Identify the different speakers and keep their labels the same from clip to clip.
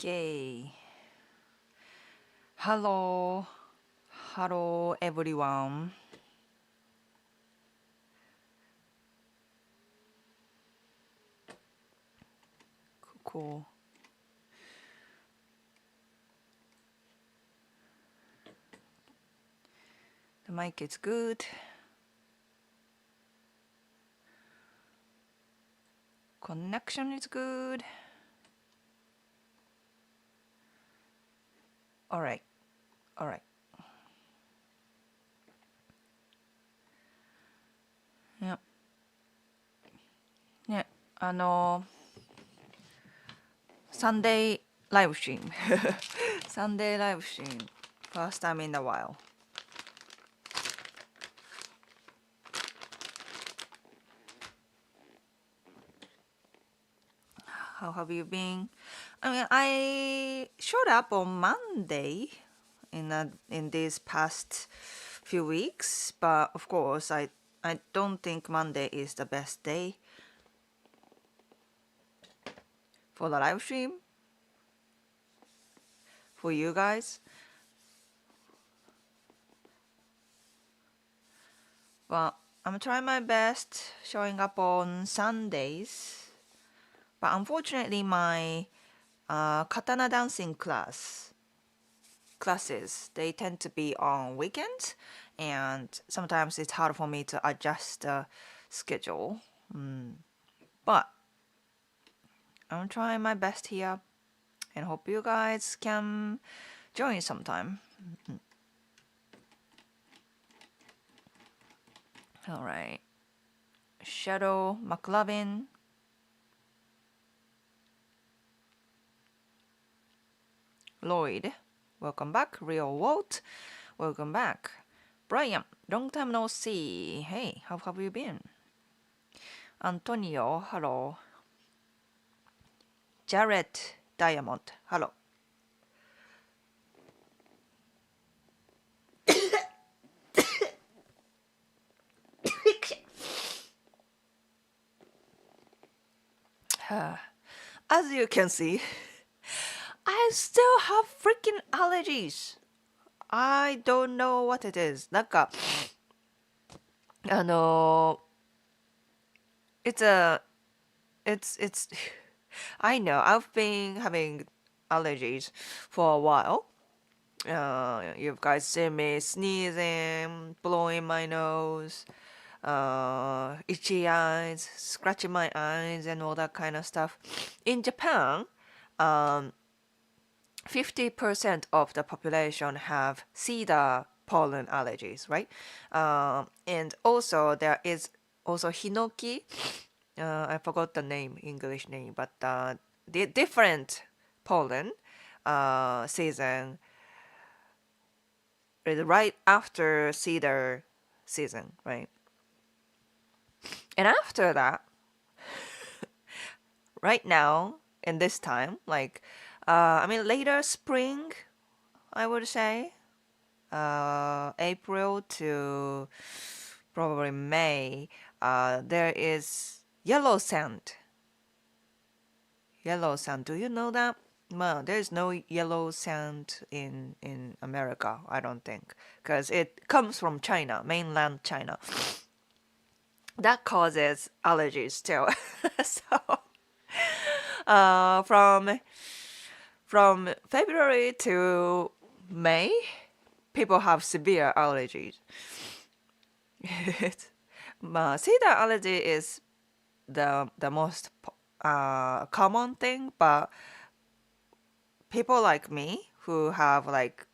Speaker 1: Okay. Hello. Hello, everyone. Cool. The mic is good. Connection is good. All right. All right. Yeah. Yeah. Sunday live stream. Sunday live stream. First time in a while. How have you been? I mean, I showed up on Monday in these past few weeks, but of course, I don't think Monday is the best day for the live stream for you guys. But I'm trying my best showing up on Sundays. But unfortunately, my katana dancing classes, they tend to be on weekends, and sometimes it's hard for me to adjust the schedule. But I'm trying my best here, and hope you guys can join sometime. All right. Shadow McLovin. Lloyd, welcome back. Real Walt, welcome back. Brian, long time no see. Hey, how have you been? Antonio, hello. Jared Diamond, hello. As you can see, I still have freaking allergies. I don't know what it is. なんか、it's I know I've been having allergies for a while. You guys see me sneezing, blowing my nose, itchy eyes, scratching my eyes, and all that kind of stuff. In Japan, 50% of the population have cedar pollen allergies, right? And also there is also hinoki. I forgot the name, English name, but the different pollen season is right after cedar season, right? And after that, right now, in this time, like, later spring, I would say, April to probably May, there is yellow sand. Yellow sand, do you know that? Well, there's no yellow sand in America, I don't think, because it comes from China, mainland China. That causes allergies too. So, from February to May, people have severe allergies. Cedar allergy is the most common thing, but people like me who have like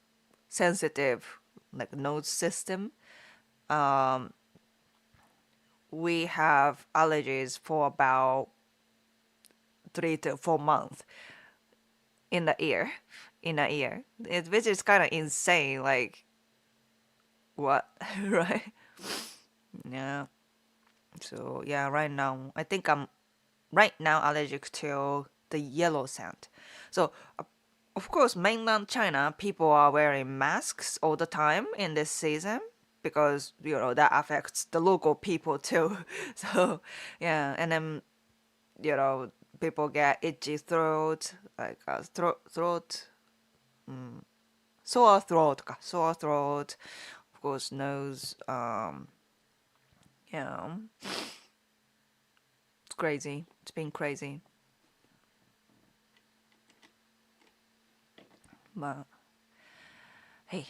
Speaker 1: sensitive like nose system, we have allergies for about 3 to 4 months in a year, which is kind of insane. Like, what, right? Yeah. So yeah, right now I think I'm right now allergic to the yellow sand. So of course, mainland China people are wearing masks all the time in this season because that affects the local people too. So yeah, and then people get itchy throat, like throat, sore throat, sore throat. Of course, nose. Yeah, it's crazy. It's been crazy. But hey,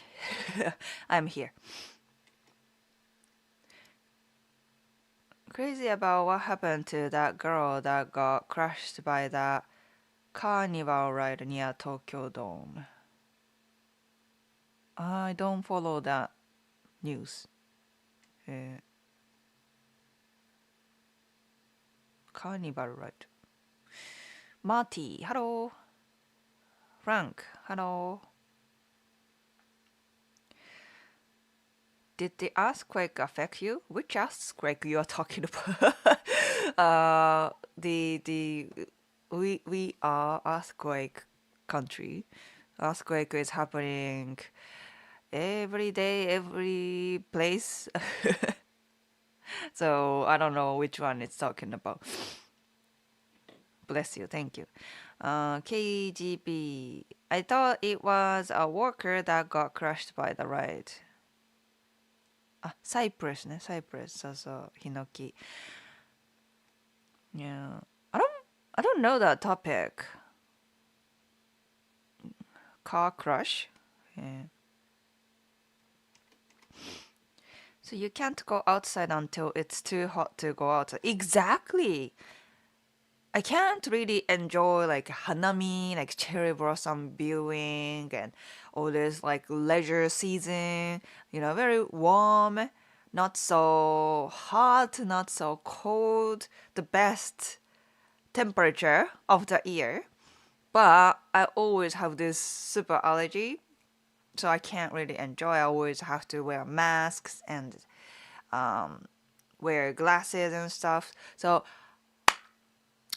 Speaker 1: I'm here. Crazy about what happened to that girl that got crushed by that carnival ride near Tokyo Dome. I don't follow that news. Carnival ride. Marty, hello. Frank, hello. Did the earthquake affect you? Which earthquake you are talking about? The we are earthquake country. Earthquake is happening every day, every place. So I don't know which one it's talking about. Bless you, thank you. KGB. I thought it was a worker that got crushed by the ride. あ、サイプレスね、サイプレス。そうそう、ヒノキ。Yeah. I don't know that topic. Car crush. Yeah. So you can't go outside until it's too hot to go outside. Exactly. I can't really enjoy like hanami, like cherry blossom viewing and all this like leisure season, very warm, not so hot, not so cold, the best temperature of the year. But I always have this super allergy, so I can't really enjoy. I always have to wear masks and wear glasses and stuff. So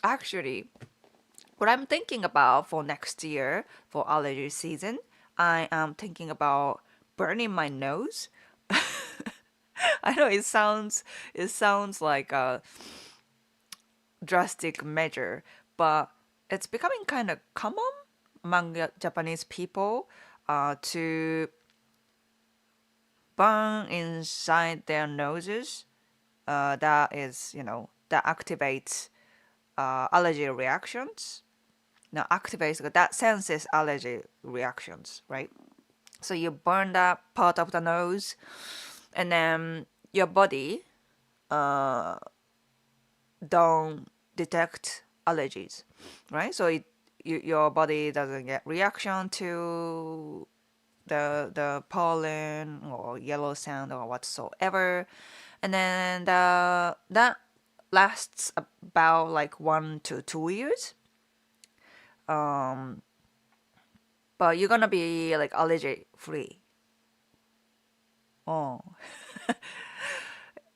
Speaker 1: actually, what I'm thinking about for next year for allergy season, I am thinking about burning my nose. I know it sounds like a drastic measure, but it's becoming kind of common among Japanese people to burn inside their noses. That activates allergy reactions. Now activates that senses allergy reactions, right? So you burn that part of the nose, and then your body don't detect allergies, right? So your body doesn't get reaction to the pollen or yellow sand or whatsoever, and then that lasts about like 1 to 2 years. But you're gonna be like allergy free. Oh.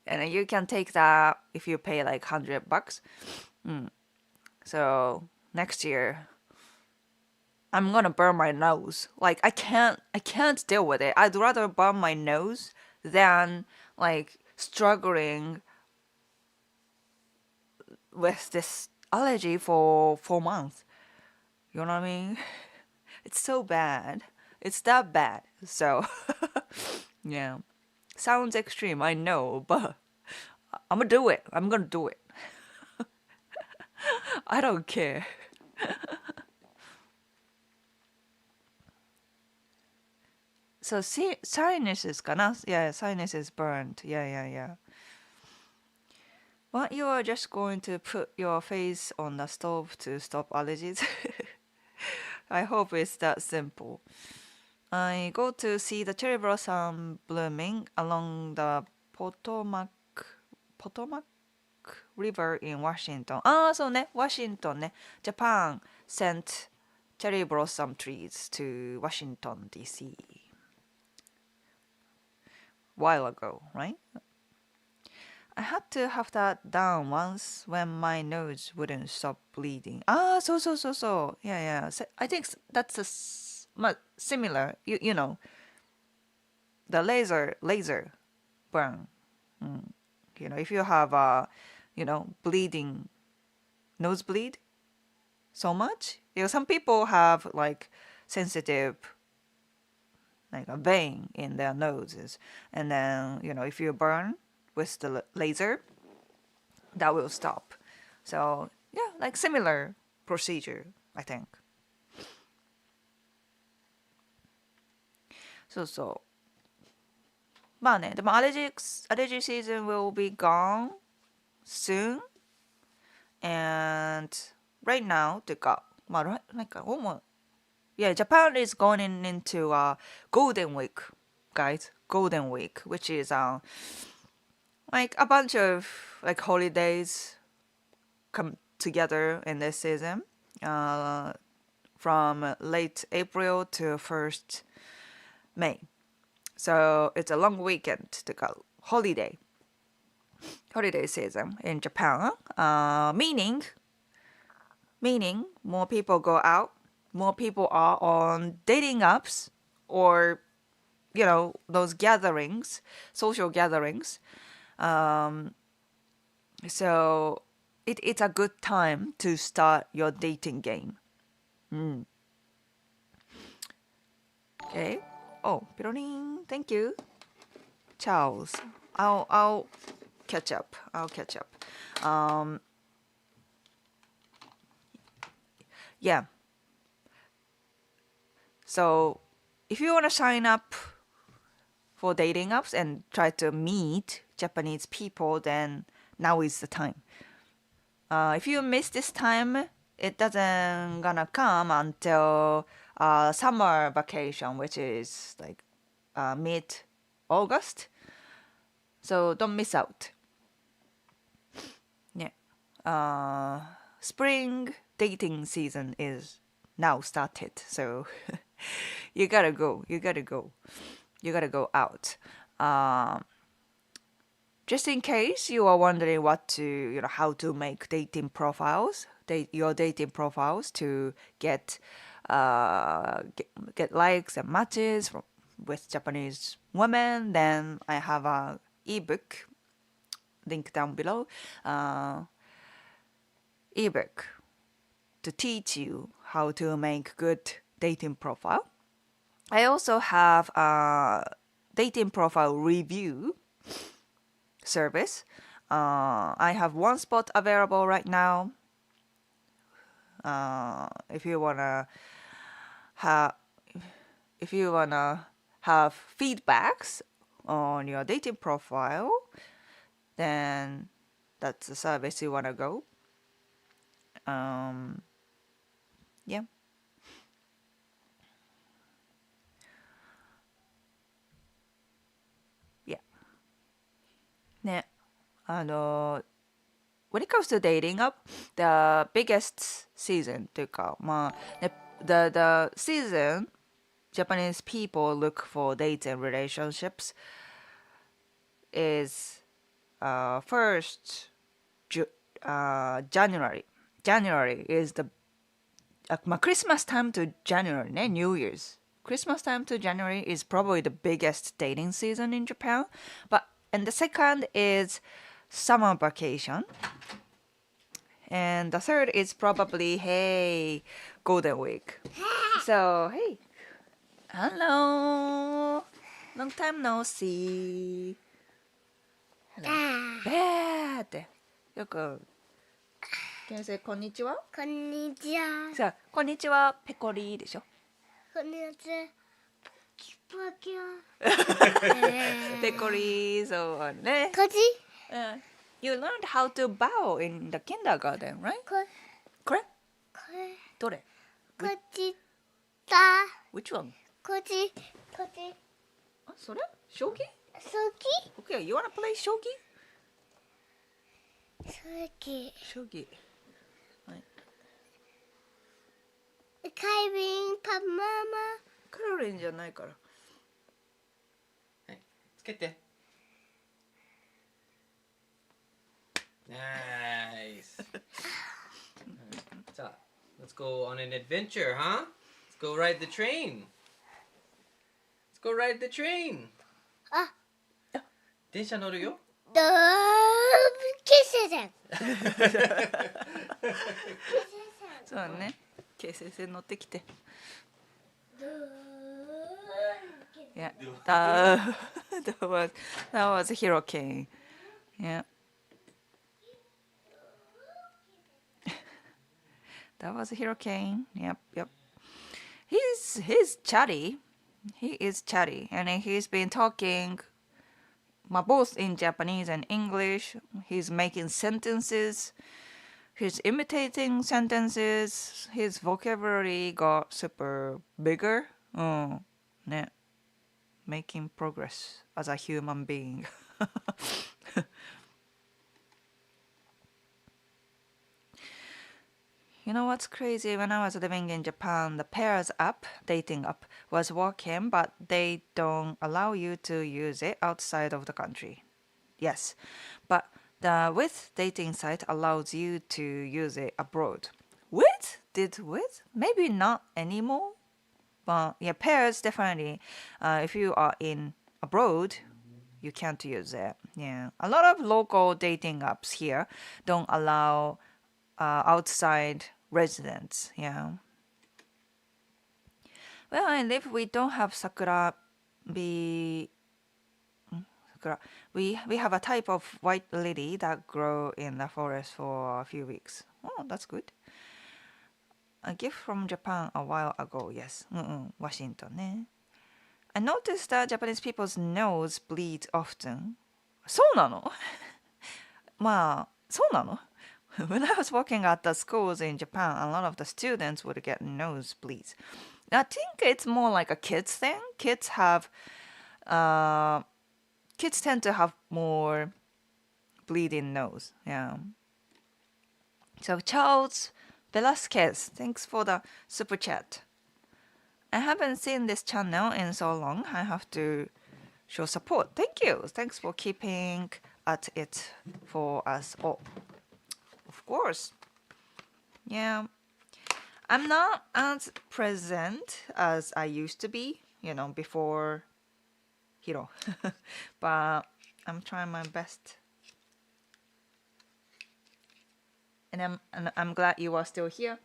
Speaker 1: And you can take that if you pay like $100. So next year I'm gonna burn my nose. Like I can't deal with it. I'd rather burn my nose than like struggling with this allergy for 4 months. You know what I mean? It's so bad. It's that bad. So yeah. Sounds extreme, I know, but I'm gonna do it. I'm gonna do it. I don't care. So sinuses kana? Yeah, sinus is burned. Yeah. Well, you are just going to put your face on the stove to stop allergies? I hope it's that simple. I go to see the cherry blossom blooming along the Potomac River in Washington. そうね、Washington ね。Japan sent cherry blossom trees to Washington, D.C. while ago, right? I had to have that done once when my nose wouldn't stop bleeding. So. Yeah. I think that's similar. You know, the laser burn. If you have bleeding nosebleed, so much. Some people have like sensitive like a vein in their noses, and then if you burn with the laser, that will stop. So yeah, like similar procedure, I think. So まあね、でもallergy season will be gone soon, and right now っていうか、まあなんかyeah, Japan is going into Golden Week, guys. Golden Week, which is like a bunch of like holidays come together in this season, from late April to 1st May. So it's a long weekend to go holiday season in Japan. Meaning more people go out, more people are on dating apps or those gatherings, social gatherings. So it's a good time to start your dating game. Okay. Oh, piroling. Thank you, Charles. I'll catch up. Yeah. So if you want to sign up for dating apps and try to meet Japanese people, then now is the time. If you miss this time, it doesn't gonna come until summer vacation, which is like mid-August. So don't miss out. Yeah. Spring dating season is now started. So you gotta go out. Just in case you are wondering how to make dating profiles, your dating profiles to get likes and matches with Japanese women, then I have a ebook link down below. Ebook to teach you how to make good dating profile. I also have a dating profile review service. I have one spot available right now. If you wanna have feedbacks on your dating profile, then that's the service you wanna go. Yeah. Yeah. ね。when it comes to dating up, the biggest season というか、the season Japanese people look for dates and relationships is first January. January is the Christmas time to January, New Year's. Christmas time to January is probably the biggest dating season in Japan. And the second is summer vacation. And the third is probably, Golden Week. So, hey. Hello. Long time no see. Hello. Bad. よく Can you say こんにちは？
Speaker 2: こんにちは。
Speaker 1: さあ、こんにちは、ペコリでしょ。
Speaker 2: こんにちは。キパキャ。
Speaker 1: ペコリ、そうね。
Speaker 2: こっち
Speaker 1: You learned how to bow in the kindergarten, right? これ
Speaker 2: これ
Speaker 1: どれ
Speaker 2: こっちだ。
Speaker 1: Which one?
Speaker 2: こっち
Speaker 1: あ、それ将棋
Speaker 2: 好き
Speaker 1: Okay, you wanna play 将棋
Speaker 2: 好き
Speaker 1: 将棋。はい。
Speaker 2: カイビンパパママ
Speaker 1: カロリンじゃないから。
Speaker 3: はい、つけて。Nice. So, let's go on an adventure, huh? Let's go ride the train. Let's go ride the train.
Speaker 2: あ、
Speaker 3: 電車乗るよ。
Speaker 2: どうキスだ
Speaker 1: そうだね。京成線乗ってきて。Yeah, that was Hurricane. Yeah, that was Hurricane. Yep, yep. He's chatty. He is chatty, and he's been talking, both in Japanese and English. He's making sentences. He's imitating sentences. His vocabulary got super bigger. Oh, ね。Making progress as a human being. You know what's crazy? When I was living in Japan, the pairs app, dating app, was working, but they don't allow you to use it outside of the country. Yes, but the with dating site allows you to use it abroad. With? Did with? Maybe not anymore. But yeah, pairs definitely. If you are in abroad, you can't use it. Yeah, a lot of local dating apps here don't allow outside residents. Yeah. Where I live, we don't have sakura. Be sakura. We have a type of white lily that grow in the forest for a few weeks. Oh, that's good. A gift from Japan a while ago. Yes. Washington ね. I noticed that Japanese people's nose bleeds often. そうなの？まあ、そうなの？ When I was working at the schools in Japan, a lot of the students would get nosebleeds. I think it's more like a kids thing. Uh, kids tend to have more bleeding nose. Yeah. So Charles Velasquez, thanks for the super chat. I haven't seen this channel in so long. I have to show support. Thank you. Thanks for keeping at it for us all. Of course. Yeah. I'm not as present as I used to be, before Hiro. But I'm trying my best. And I'm glad you are still here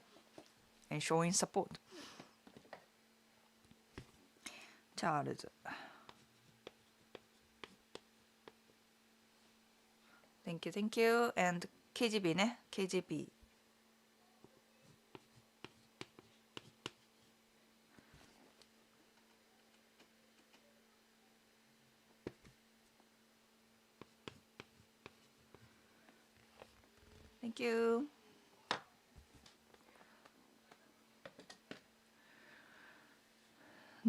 Speaker 1: and showing support. Charles. Thank you. And KGB ね。KGB. Thank you.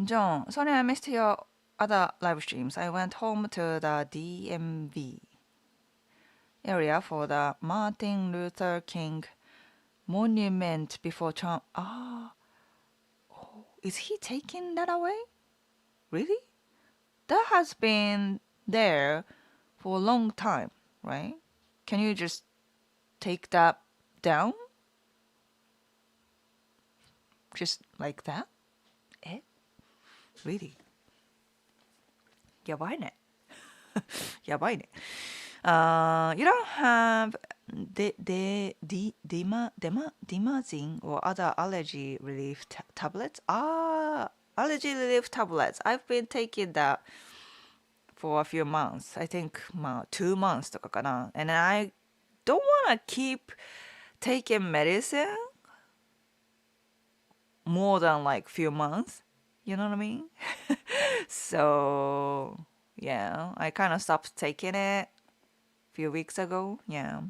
Speaker 1: John, sorry I missed your other live streams. I went home to the DMV area for the Martin Luther King monument before Trump. Is he taking that away? Really? That has been there for a long time, right? Can you just take that down? Just like that? Eh? Really? やばいね。やばいね。You don't have Dimazine or other allergy relief tablets? Allergy relief tablets. I've been taking that for a few months. I think 2 months とかかな. And I don't want to keep taking medicine more than like few months. You know what I mean? So, yeah, I kind of stopped taking it few weeks ago. Yeah.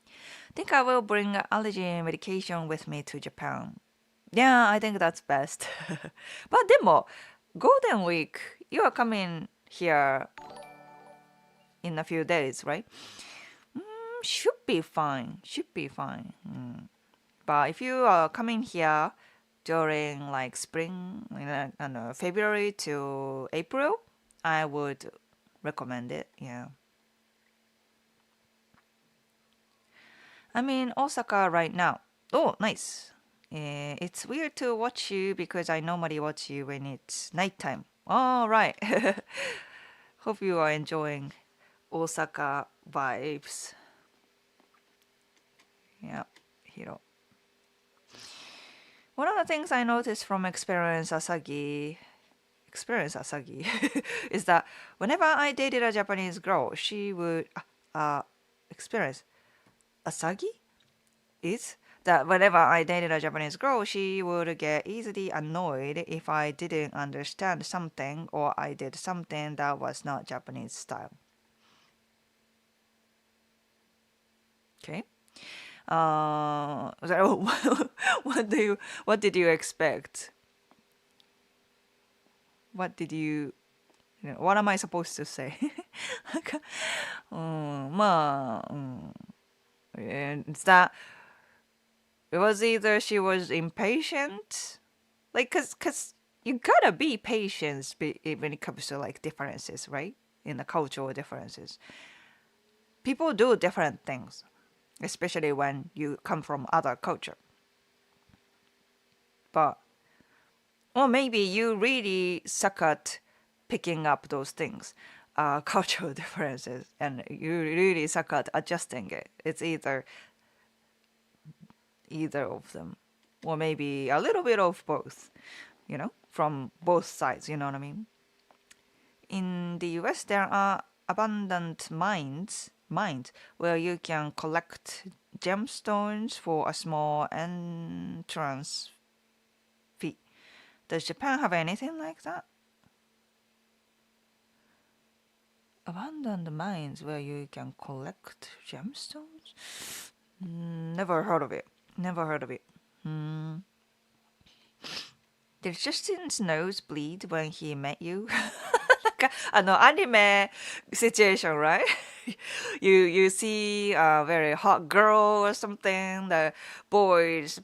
Speaker 1: I think I will bring allergy medication with me to Japan. Yeah, I think that's best. But でも Golden Week, you are coming here in a few days, right? Should be fine. But if you are coming here during like spring, February to April, I would recommend it. Yeah. I'm in Osaka right now. Oh, nice. It's weird to watch you because I normally watch you when it's nighttime. All right. Hope you are enjoying Osaka vibes. Yeah, Hiro. One of the things I noticed from experience Asagi, is that whenever I dated a Japanese girl, she would experience Asagi is that whenever I dated a Japanese girl, she would get easily annoyed if I didn't understand something or I did something that was not Japanese style. Okay. So what did you expect? What did you, what am I supposed to say? まあ、it's that it was either she was impatient, like, cause you gotta be patient when it comes to like differences, right? In the cultural differences, people do different things, especially when you come from other culture. But or maybe you really suck at picking up those things, cultural differences, and you really suck at adjusting it. It's either of them, or maybe a little bit of both, from both sides, you know what I mean? In the US, there are abundant mines where you can collect gemstones for a small entrance fee. Does Japan have anything like that? Abandoned mines where you can collect gemstones? Never heard of it. Never heard of it. Did Justin's nose bleed when he met you? アニメ situation, right? You see a very hot girl or something, the boys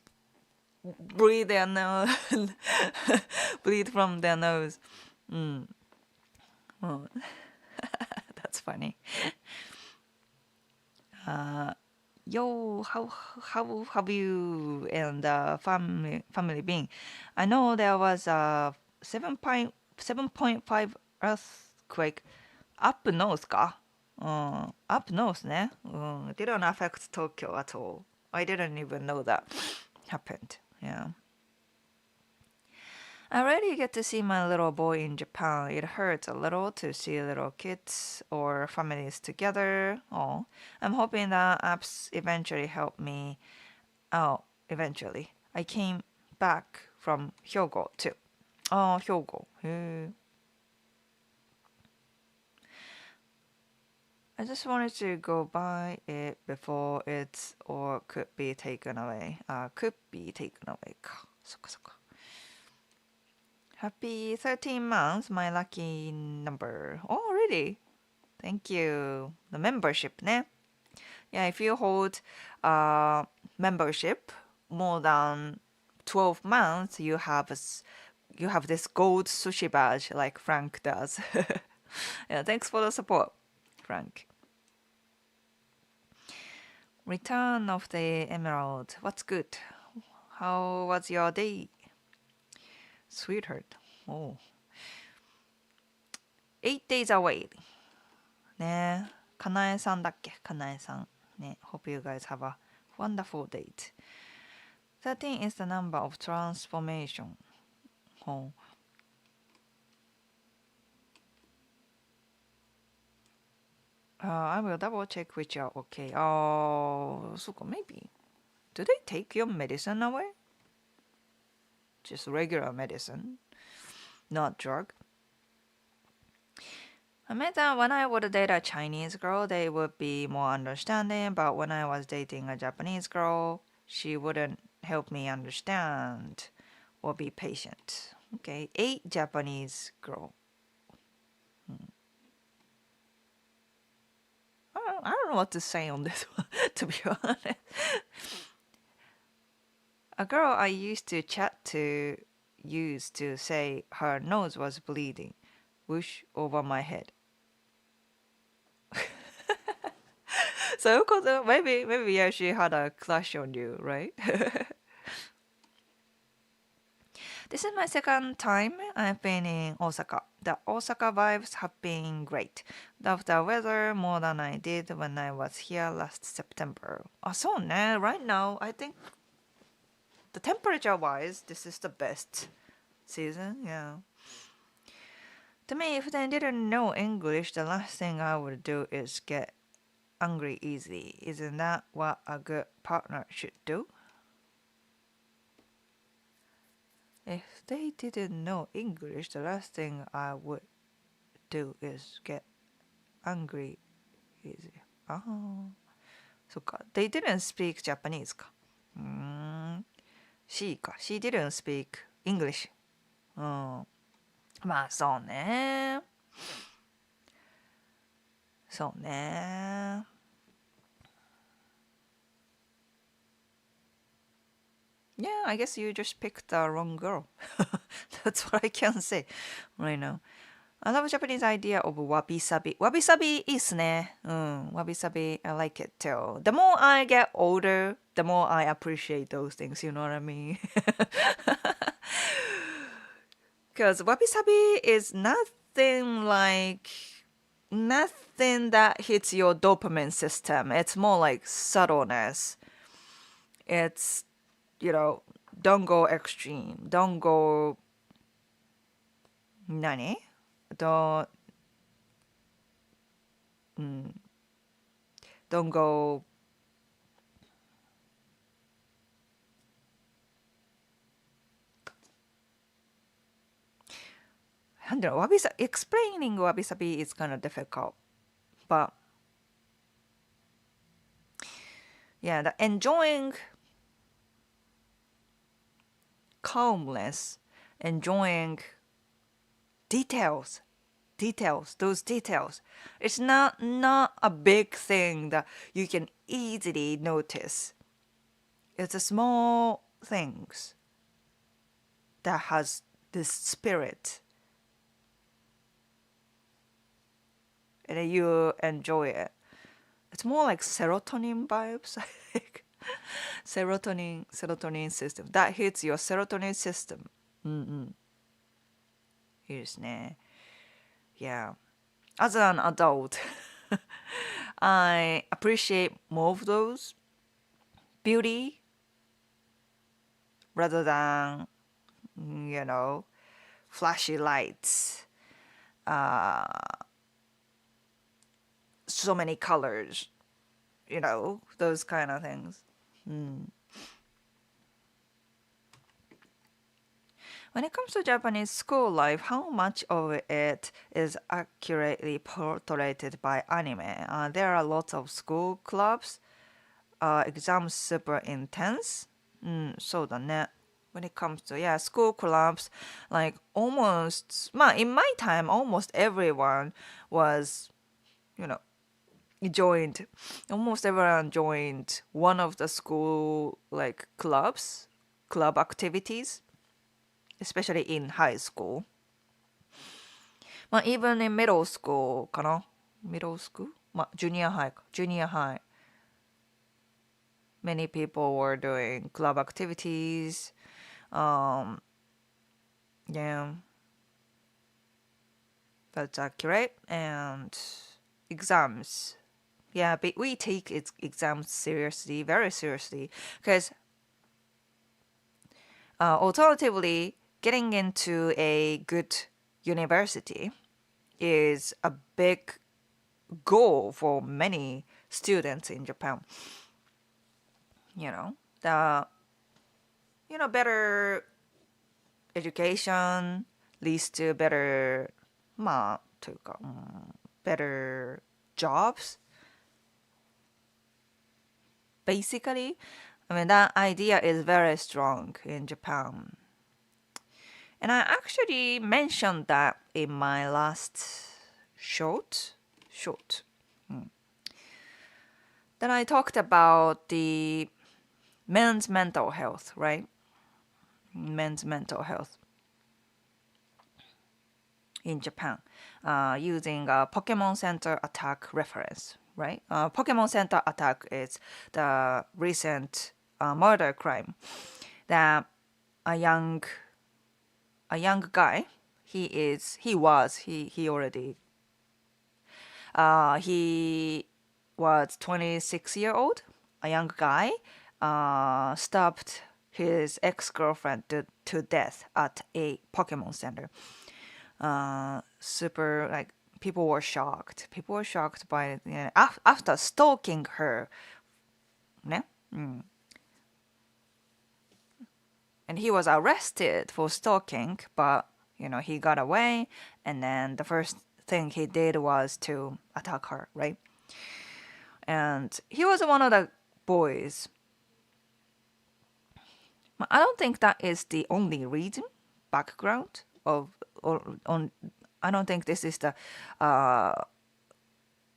Speaker 1: breathe their nose, bleed from their nose. Oh, that's funny. Yo, how have you and the family been? I know there was a 7.5 earthquake up north か? Up north ね. It didn't affect Tokyo at all. I didn't even know that happened. Yeah. I rarely get to see my little boy in Japan. It hurts a little to see little kids or families together. Oh, I'm hoping that apps eventually help me out. Eventually, I came back from Hyogo too. Oh, Hyogo. I just wanted to go by it before it's or could be taken away. Could be taken away. そっかそっか. Happy 13 months, my lucky number. Oh, really? Thank you. The membership, ne? Yeah, if you hold membership more than 12 months, you have this gold sushi badge like Frank does. Yeah, thanks for the support, Frank. Return of the Emerald. What's good? How was your day? Sweetheart. Oh. 8 days away. ね。かなえさんだっけかなえさん。ね。Hope you guys have a wonderful date. 13 is the number of transformation. Oh. I will double check which are okay. Oh, そうか、maybe. Do they take your medicine away? Just regular medicine, not drug. I meant that when I would date a Chinese girl, they would be more understanding, but when I was dating a Japanese girl, she wouldn't help me understand or be patient. Okay, 8 Japanese girl. I don't know what to say on this one, to be honest. A girl I used to chat to used to say her nose was bleeding. Whoosh over my head. So maybe yeah, she had a crush on you, right? This is my second time I've been in Osaka. The Osaka vibes have been great. Love the weather more than I did when I was here last September. あ、そうね。Right now, I think the temperature wise, this is the best season. Yeah. To me, if they didn't know English, the last thing I would do is get angry easily. Isn't that what a good partner should do? If they didn't know English, the last thing I would do is get angry easily. ああ、そっか。They didn't speak Japanese か。She か。She didn't speak English. うん。まあ、そうね。そうね。Yeah, I guess you just picked the wrong girl. That's what I can say right now. I love Japanese idea of wabi sabi. Wabi sabi いいっすね。うん。Wabi sabi, I like it too. The more I get older, the more I appreciate those things, you know what I mean? Because wabi sabi is nothing like nothing that hits your dopamine system. It's more like subtleness. It's, don't go extreme. Don't go. 何 Don't, don't go. I don't know. Explaining wabi sabi is kind of difficult. But yeah, the enjoying calmness, enjoying details, those details. It's not a big thing that you can easily notice. It's the small things that has this spirit, and then you enjoy it. It's more like serotonin vibes, I think. Serotonin system. That hits your serotonin system. いいですね。Yeah. As an adult, I appreciate more of those beauty rather than, flashy lights, so many colors, those kind of things. When it comes to Japanese school life, how much of it is accurately portrayed by anime? There are lots of school clubs. Exams super intense. そうだね。When it comes to, yeah, school clubs, like almost, in my time, almost everyone was, joined, almost everyone joined one of the school, like, club activities, especially in high school. Even in middle school かな middle school? Junior high. Many people were doing club activities. Yeah, that's accurate. And exams. Yeah, but we take exams seriously, very seriously, because alternatively, getting into a good university is a big goal for many students in Japan. The better education leads to better, というか、better jobs. Basically, I mean, that idea is very strong in Japan. And I actually mentioned that in my last short. Then I talked about the men's mental health, right? Men's mental health in Japan, using a Pokemon Center attack reference, right? Pokemon Center attack is the recent murder crime that a young guy, he was 26-year-old, a young guy, stabbed his ex-girlfriend to death at a Pokemon center. Super, like, people were shocked. People were shocked by, after stalking her. Ne? And he was arrested for stalking, but he got away. And then the first thing he did was to attack her, right? And he was one of the boys. I don't think that is the only reason, background of, or on. I don't think this is the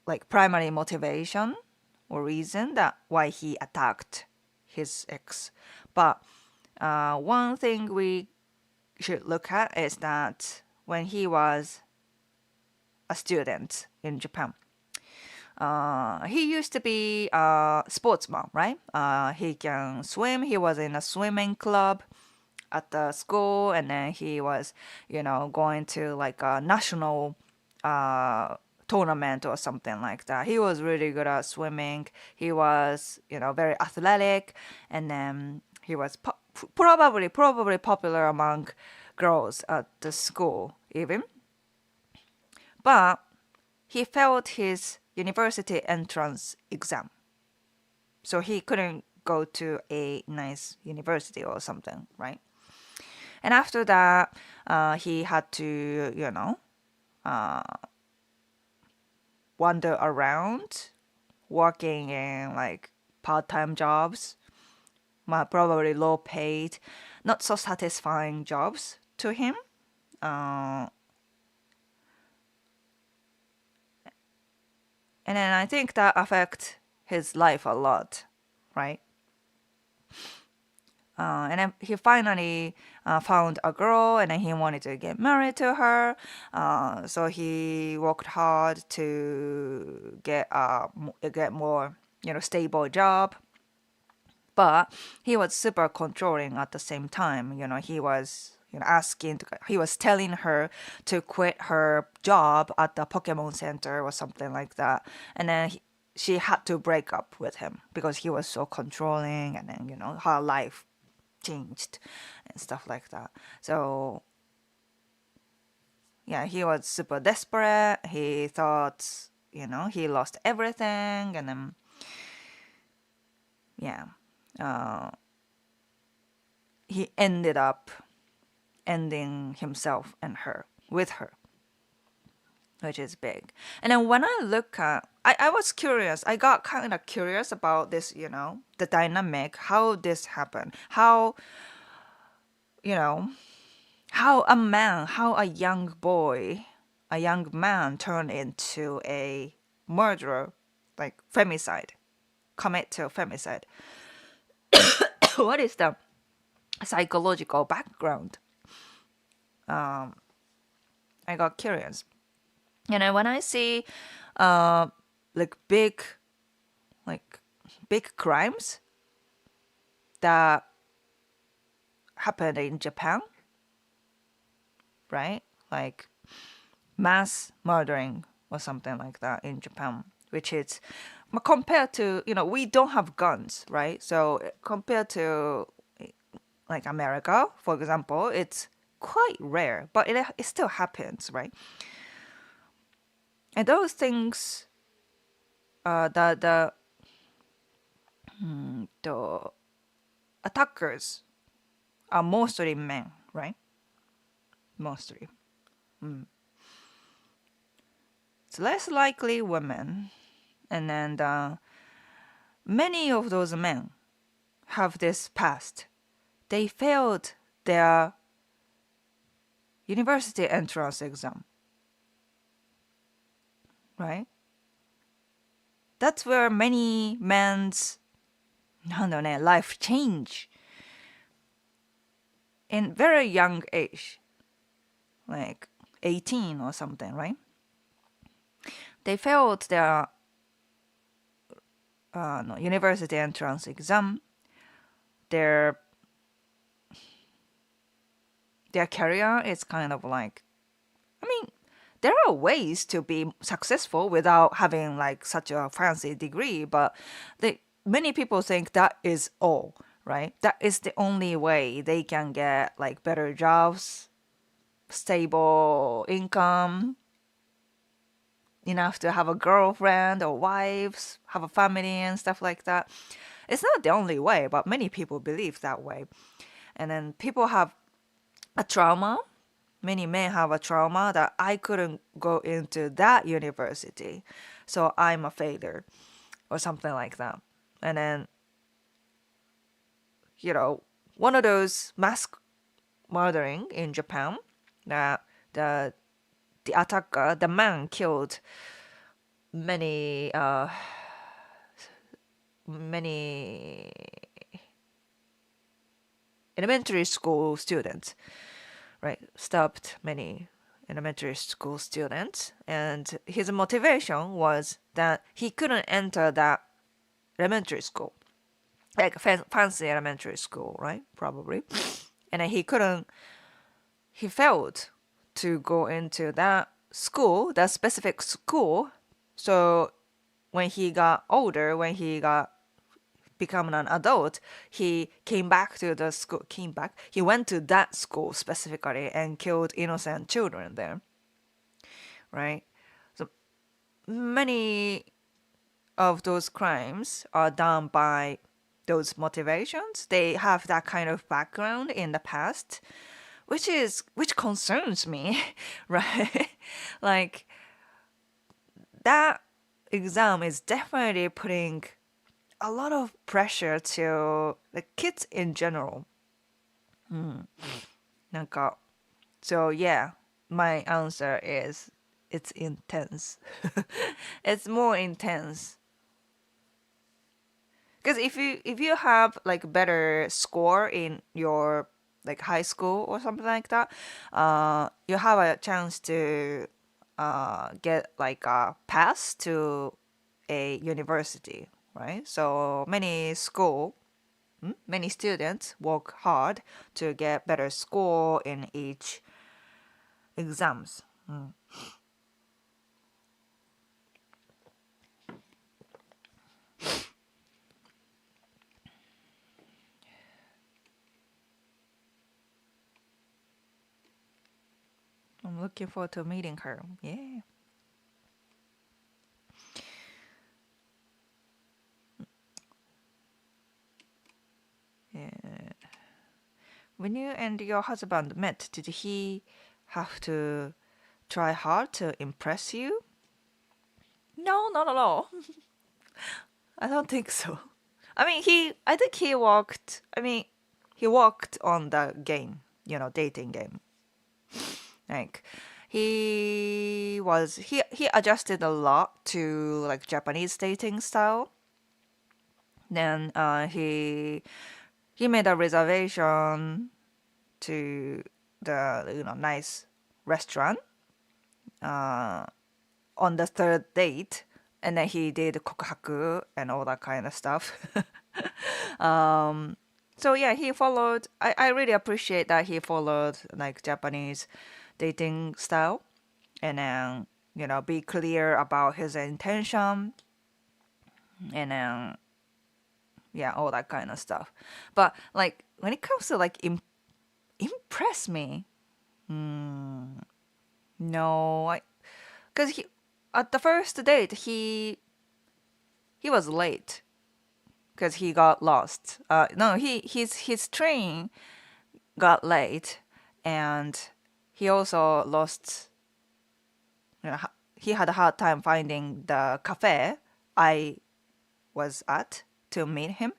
Speaker 1: like primary motivation or reason that why he attacked his ex. But one thing we should look at is that when he was a student in Japan, he used to be a sportsman, right? He can swim. He was in a swimming club at the school, and then he was, going to like a national tournament or something like that. He was really good at swimming. He was, very athletic, and then he was probably popular among girls at the school even. But he failed his university entrance exam, so he couldn't go to a nice university or something, right? And after that, he had to, wander around, working in like part-time jobs, probably low-paid, not so satisfying jobs to him. And then I think that affects his life a lot, right? And then he finally found a girl, and then he wanted to get married to her. So he worked hard to get more, stable job. But he was super controlling at the same time. He was he was telling her to quit her job at the Pokemon Center or something like that. And then she had to break up with him because he was so controlling, and then, her life changed and stuff like that. So yeah, he was super desperate. He thought, he lost everything, and then he ended up ending himself and her with her, which is big. And then when I look at, I was curious. I got kind of curious about this, the dynamic, how this happened, how a young boy, a young man turned into a murderer, like femicide, commit to femicide. What is the psychological background? I got curious. And when I see like big crimes that happened in Japan, right? Like mass murdering or something like that in Japan, which is compared to, we don't have guns, right? So compared to like America, for example, it's quite rare, but it still happens, right? And those things, the attackers are mostly men, right? Mostly. It's less likely women. And then many of those men have this past. They failed their university entrance exam, right? That's where many men's life change in very young age, like 18 or something, right? They failed their university entrance exam. Their career is kind of like, there are ways to be successful without having like such a fancy degree, but many people think that is all, right? That is the only way they can get like better jobs, stable income, enough to have a girlfriend or wives, have a family and stuff like that. It's not the only way, but many people believe that way. And then people have a trauma. Many men have a trauma that I couldn't go into that university, so I'm a failure or something like that. And then, one of those mass murdering in Japan, that the attacker, the man killed many elementary school students, right? Stopped many elementary school students, and his motivation was that he couldn't enter that elementary school, like a fancy elementary school, right? Probably, and then he failed to go into that school, that specific school. So when he got older, when he got become an adult, he came back to the school. He went to that school specifically and killed innocent children there, right? So many of those crimes are done by those motivations. They have that kind of background in the past, which concerns me, right? Like that exam is definitely putting a lot of pressure to the kids in general. なんか、so yeah, my answer is it's intense. It's more intense. Because if you have like better score in your like high school or something like that, you have a chance to get like a pass to a university, right? So many students work hard to get better score in each exams. I'm looking forward to meeting her. Yeah. Yeah. When you and your husband met, did he have to try hard to impress you? No, not at all. I don't think so. I think he walked on the game, dating game. Like, he adjusted a lot to like Japanese dating style. Then he made a reservation to the nice restaurant on the third date, and then he did kokuhaku and all that kind of stuff. So yeah, he followed. I really appreciate that he followed like Japanese dating style, and then be clear about his intention, and then yeah, all that kind of stuff. But like when it comes to like impress me, no, because he at the first date he was late because he got lost. No, his train got late, and he also lost. He had a hard time finding the cafe I was at to meet him.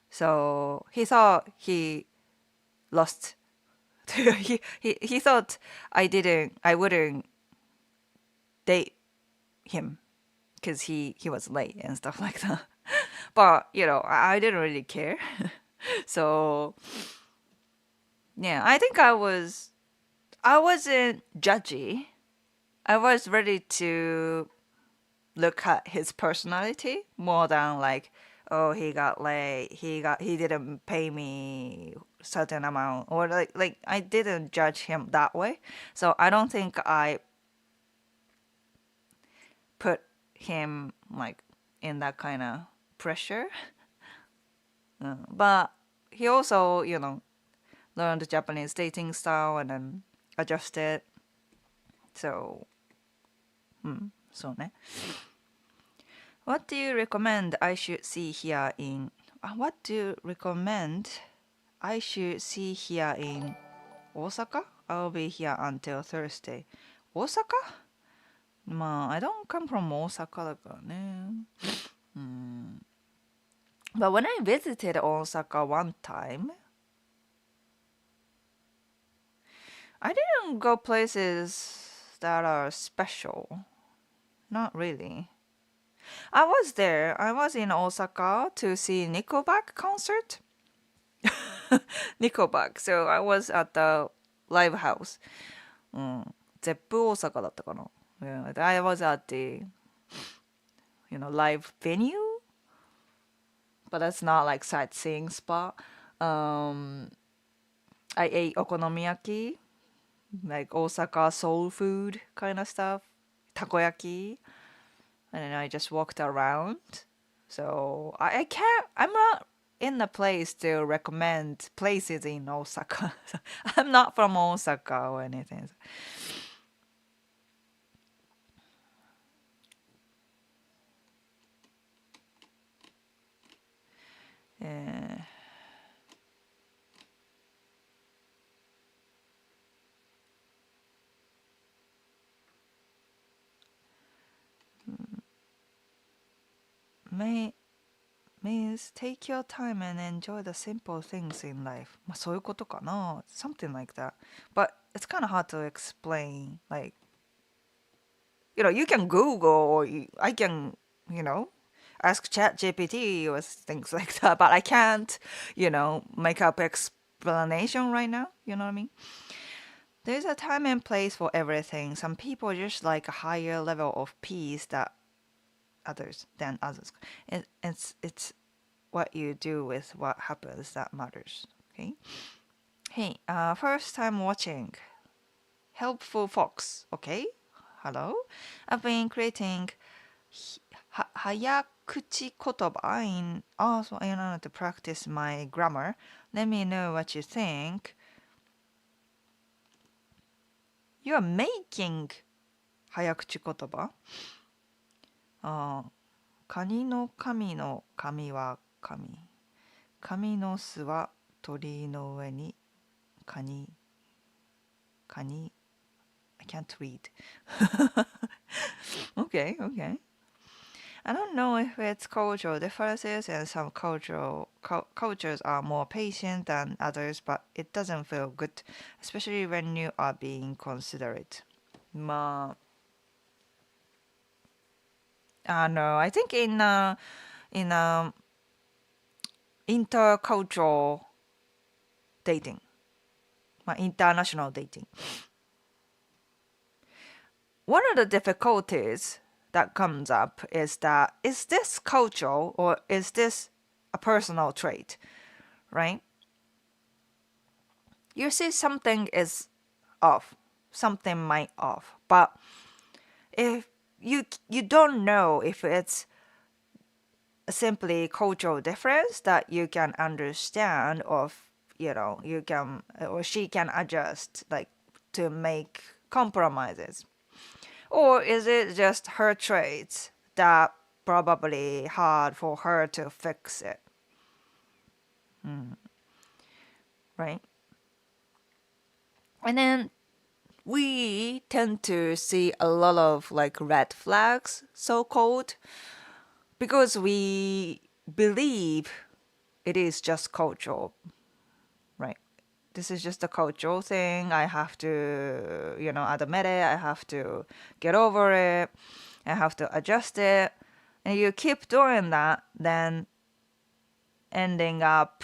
Speaker 1: So he thought he lost. He thought I wouldn't date him because he was late and stuff like that. But I didn't really care. So yeah, I think I wasn't judgy. I was ready to look at his personality more than like, oh, he got late, he didn't pay me certain amount, or like I didn't judge him that way. So I don't think I put him like in that kind of pressure. But he also, learned Japanese dating style and then adjusted. So, そうね。What do you recommend I should see here in... What do you recommend I should see here in Osaka? I'll be here until Thursday. Osaka? まあ、I don't come from Osaka だからね。But when I visited Osaka one time, I didn't go places that are special. Not really. I was there. I was in Osaka to see Nickelback concert. Nickelback. So I was at the live house. ゼップ大阪だったかな。Yeah, I was at the, live venue, but that's not like sightseeing spot. I ate okonomiyaki, like Osaka soul food kind of stuff, takoyaki, and then I just walked around. So I can't, I'm not in the place to recommend places in Osaka. I'm not from Osaka or anything. Yeah. Means take your time and enjoy the simple things in life. まあそういうことかな something like that. But it's kind of hard to explain. Like, you can Google or I can, ask ChatGPT or things like that. But I can't, make up explanation right now. You know what I mean? There's a time and place for everything. Some people just like a higher level of peace than others. It's what you do with what happens that matters. Okay. Hey, first time watching. Helpful Fox. Okay. Hello. I've been creating 早口言葉 in also in order to practice my grammar. Let me know what you think. You are making 早口言葉カニの神の神は神。神の巣は鳥居の上にカニ。I can't read. Okay. I don't know if it's cultural differences and some cultures are more patient than others, but it doesn't feel good, especially when you are being considerate. まあ、no, I think in intercultural dating, まあ、international dating. One of the difficulties that comes up is this cultural or is this a personal trait, right? You see something is off, something might off, but if you don't know if it's simply cultural difference that you can understand or you can or she can adjust like to make compromises, or is it just her traits that probably hard for her to fix it, right? And then we tend to see a lot of like red flags, so called, because we believe it is just cultural, right? This is just a cultural thing. I have to, admit it. I have to get over it. I have to adjust it. And you keep doing that, then ending up,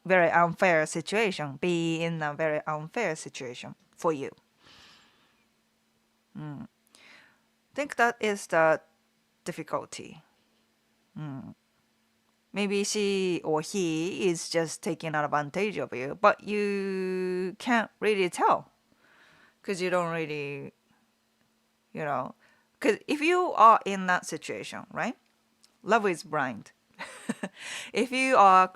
Speaker 1: very unfair situation, be in a very unfair situation for you. I think that is the difficulty. Maybe she or he is just taking advantage of you, but you can't really tell because you don't really, because if you are in that situation, right? Love is blind. If you have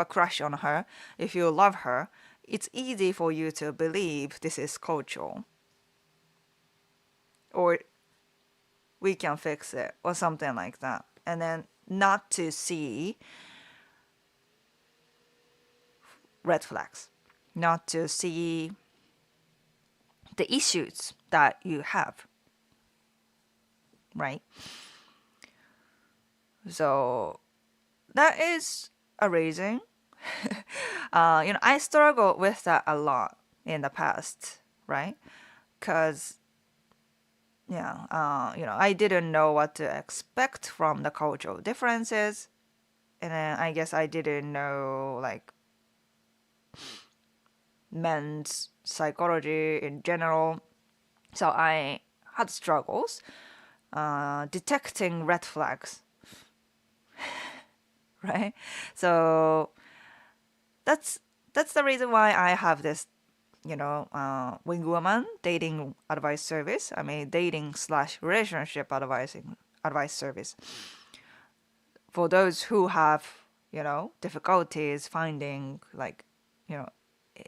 Speaker 1: a crush on her, if you love her, it's easy for you to believe this is cultural, or we can fix it, or something like that, and then not to see red flags, not to see the issues that you have, right? So that is a reason. I struggled with that a lot in the past, right? Because I didn't know what to expect from the cultural differences, and then I guess I didn't know like men's psychology in general. So I had struggles detecting red flags, right? So that's the reason why I have this, wing woman dating advice service. I mean, dating slash relationship advice service for those who have, difficulties finding like, you know,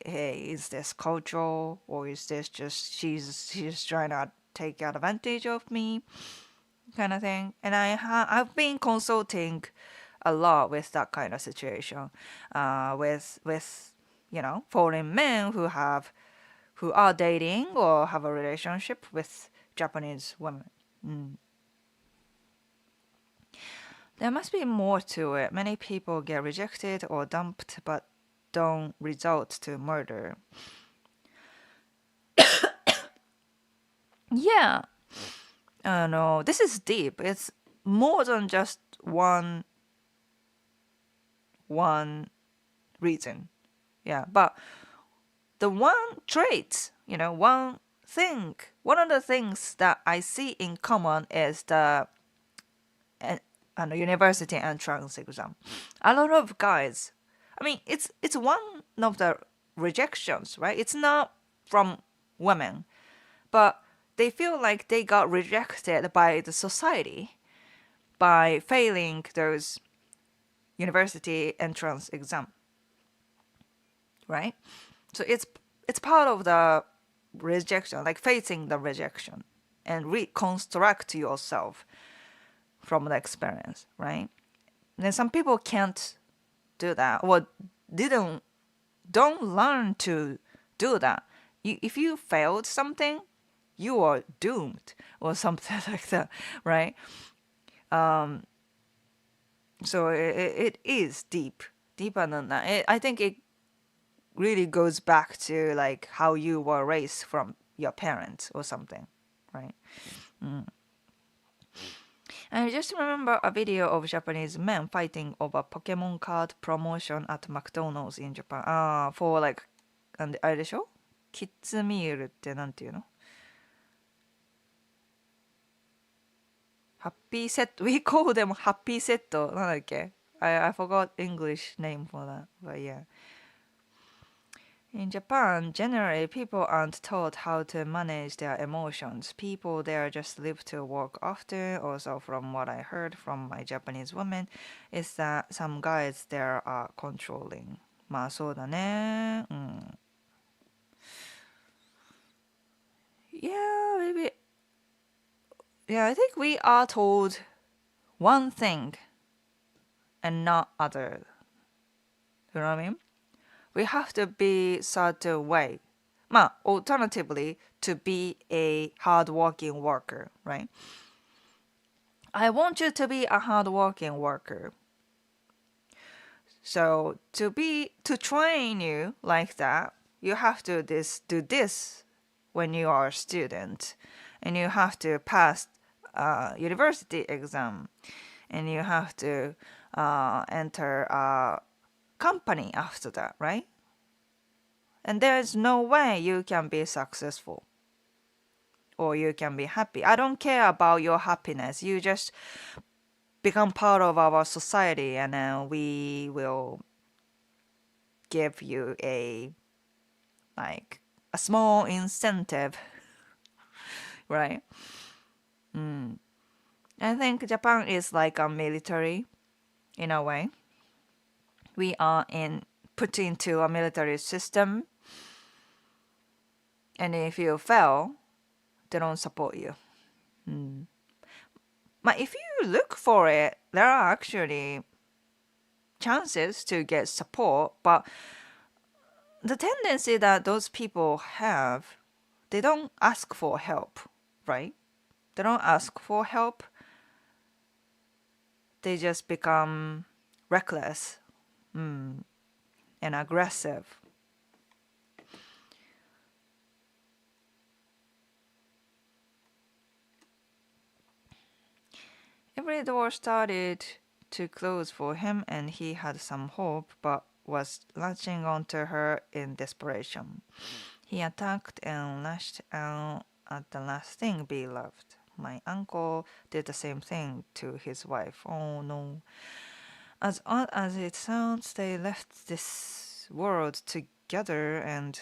Speaker 1: hey, is this cultural, or is this just she's trying to take advantage of me, kind of thing. And I've been consulting a lot with that kind of situation, with foreign men who are dating or have a relationship with Japanese women. There must be more to it. Many people get rejected or dumped, but don't result to murder. Yeah, I don't know. This is deep. It's more than just one reason. Yeah, but the one trait, one of the things that I see in common is the university entrance exam. A lot of guys, I mean, it's one of the rejections, right? It's not from women, but they feel like they got rejected by the society by failing those university entrance exam, right? So it's part of the rejection, like facing the rejection and reconstruct yourself from the experience, right? And then some people can't do that, or don't learn to do that. If you failed something, you are doomed or something like that, right? So it is deeper than that. I think it really goes back to like how you were raised from your parents or something, right? And I just remember a video of Japanese men fighting over Pokemon card promotion at McDonald's in Japan. For like, あれでしょ、キッズミールってなんていうの、ハッピーセット We call them ハッピーセット、なんだっけ、I forgot English name for that, but yeah. In Japan, generally, people aren't taught how to manage their emotions. People there just live to work often. Also, from what I heard from my Japanese women, is that some guys there are controlling. まあそうだね。Yeah, maybe. Yeah, I think we are told one thing and not other. You know what I mean? We have to be certain way. Alternatively, to be a hardworking worker, right? I want you to be a hardworking worker. So to train you like that, you have to do this when you are a student, and you have to pass a university exam, and you have to enter a company after that, right? And there's no way you can be successful or you can be happy. I don't care about your happiness. You just become part of our society, and then we will give you a small incentive, right? I think Japan is like a military. in a way. We are put into a military system, and if you fail, they don't support you. But if you look for it, there are actually chances to get support, but the tendency that those people have, they don't ask for help, right? They don't ask for help. They just become reckless and aggressive. Every door started to close for him, and he had some hope, but was latching onto her in desperation. He attacked and lashed out at the last thing beloved. My uncle did the same thing to his wife. Oh no. As odd as it sounds, they left this world together and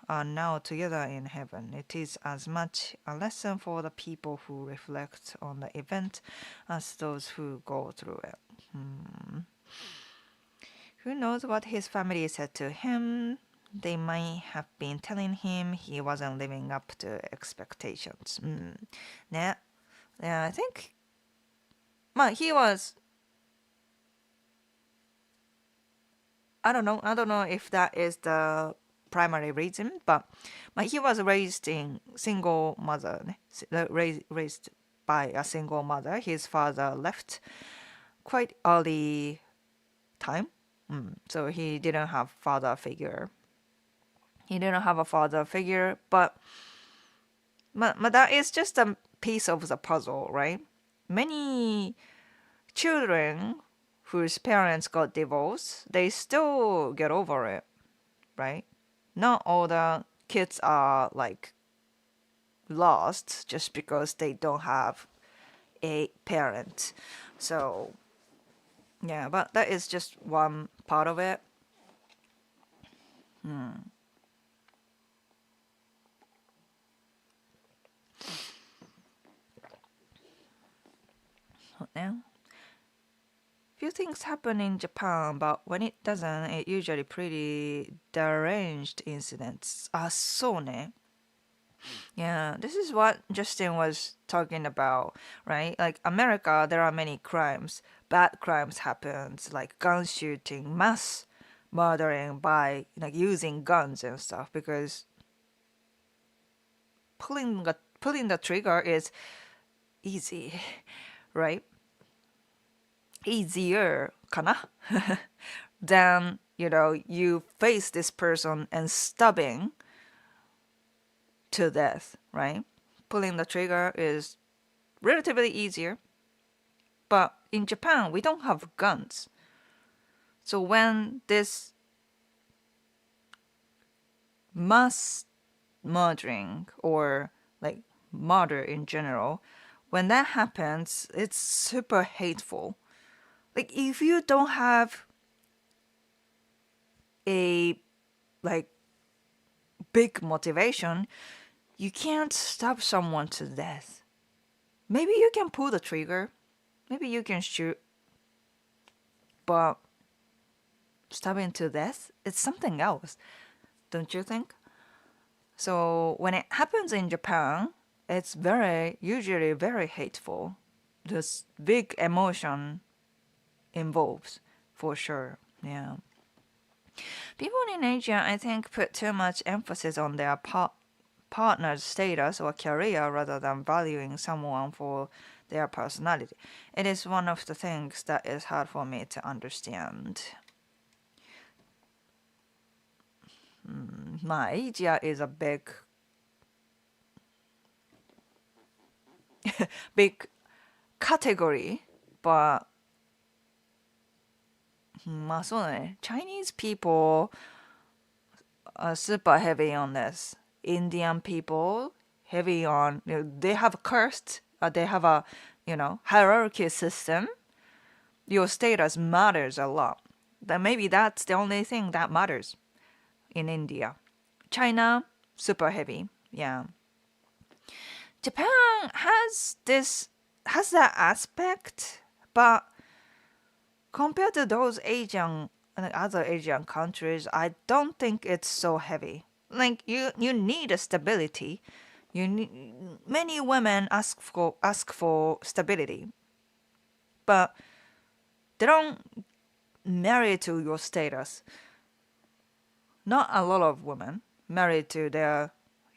Speaker 1: are now together in heaven. It is as much a lesson for the people who reflect on the event as those who go through it. Who knows what his family said to him? They might have been telling him he wasn't living up to expectations. ね。Yeah, I think, he was, I don't know if that is the primary reason, but he was raised in single mother, raised by a single mother. His father left quite early time, so he didn't have father figure. He didn't have a father figure, but that is just a piece of the puzzle, right? Many children whose parents got divorced, they still get over it, right? Not all the kids are like lost just because they don't have a parent. So, yeah, but that is just one part of it. What now? Few things happen in Japan, but when it doesn't, it usually pretty deranged incidents. あ、そうね。Yeah, this is what Justin was talking about, right? Like America, there are many crimes. Bad crimes happens, like gun shooting, mass murdering by like using guns and stuff because pulling the trigger is easy, right? Easier, かな? Than, you face this person and stabbing to death, right? Pulling the trigger is relatively easier. But in Japan, we don't have guns. So when this mass murdering or like murder in general, when that happens, it's super hateful. Like if you don't have a like big motivation, you can't stab someone to death. Maybe you can pull the trigger, maybe you can shoot, but stabbing to death, it's something else, don't you think? So when it happens in Japan, it's usually very hateful. This big emotion involves, for sure. Yeah. People in Asia, I think, put too much emphasis on their partner's status or career rather than valuing someone for their personality. It is one of the things that is hard for me to understand. Asia is a big category, but そうだね. Chinese people are super heavy on this. Indian people heavy on, they have cursed, they have a, hierarchy system. Your status matters a lot. Maybe that's the only thing that matters in India. China, super heavy. Yeah. Japan has that aspect, but compared to those other Asian countries, I don't think it's so heavy. Like you need a stability. Many women ask for stability, but they don't marry to your status. Not a lot of women marry to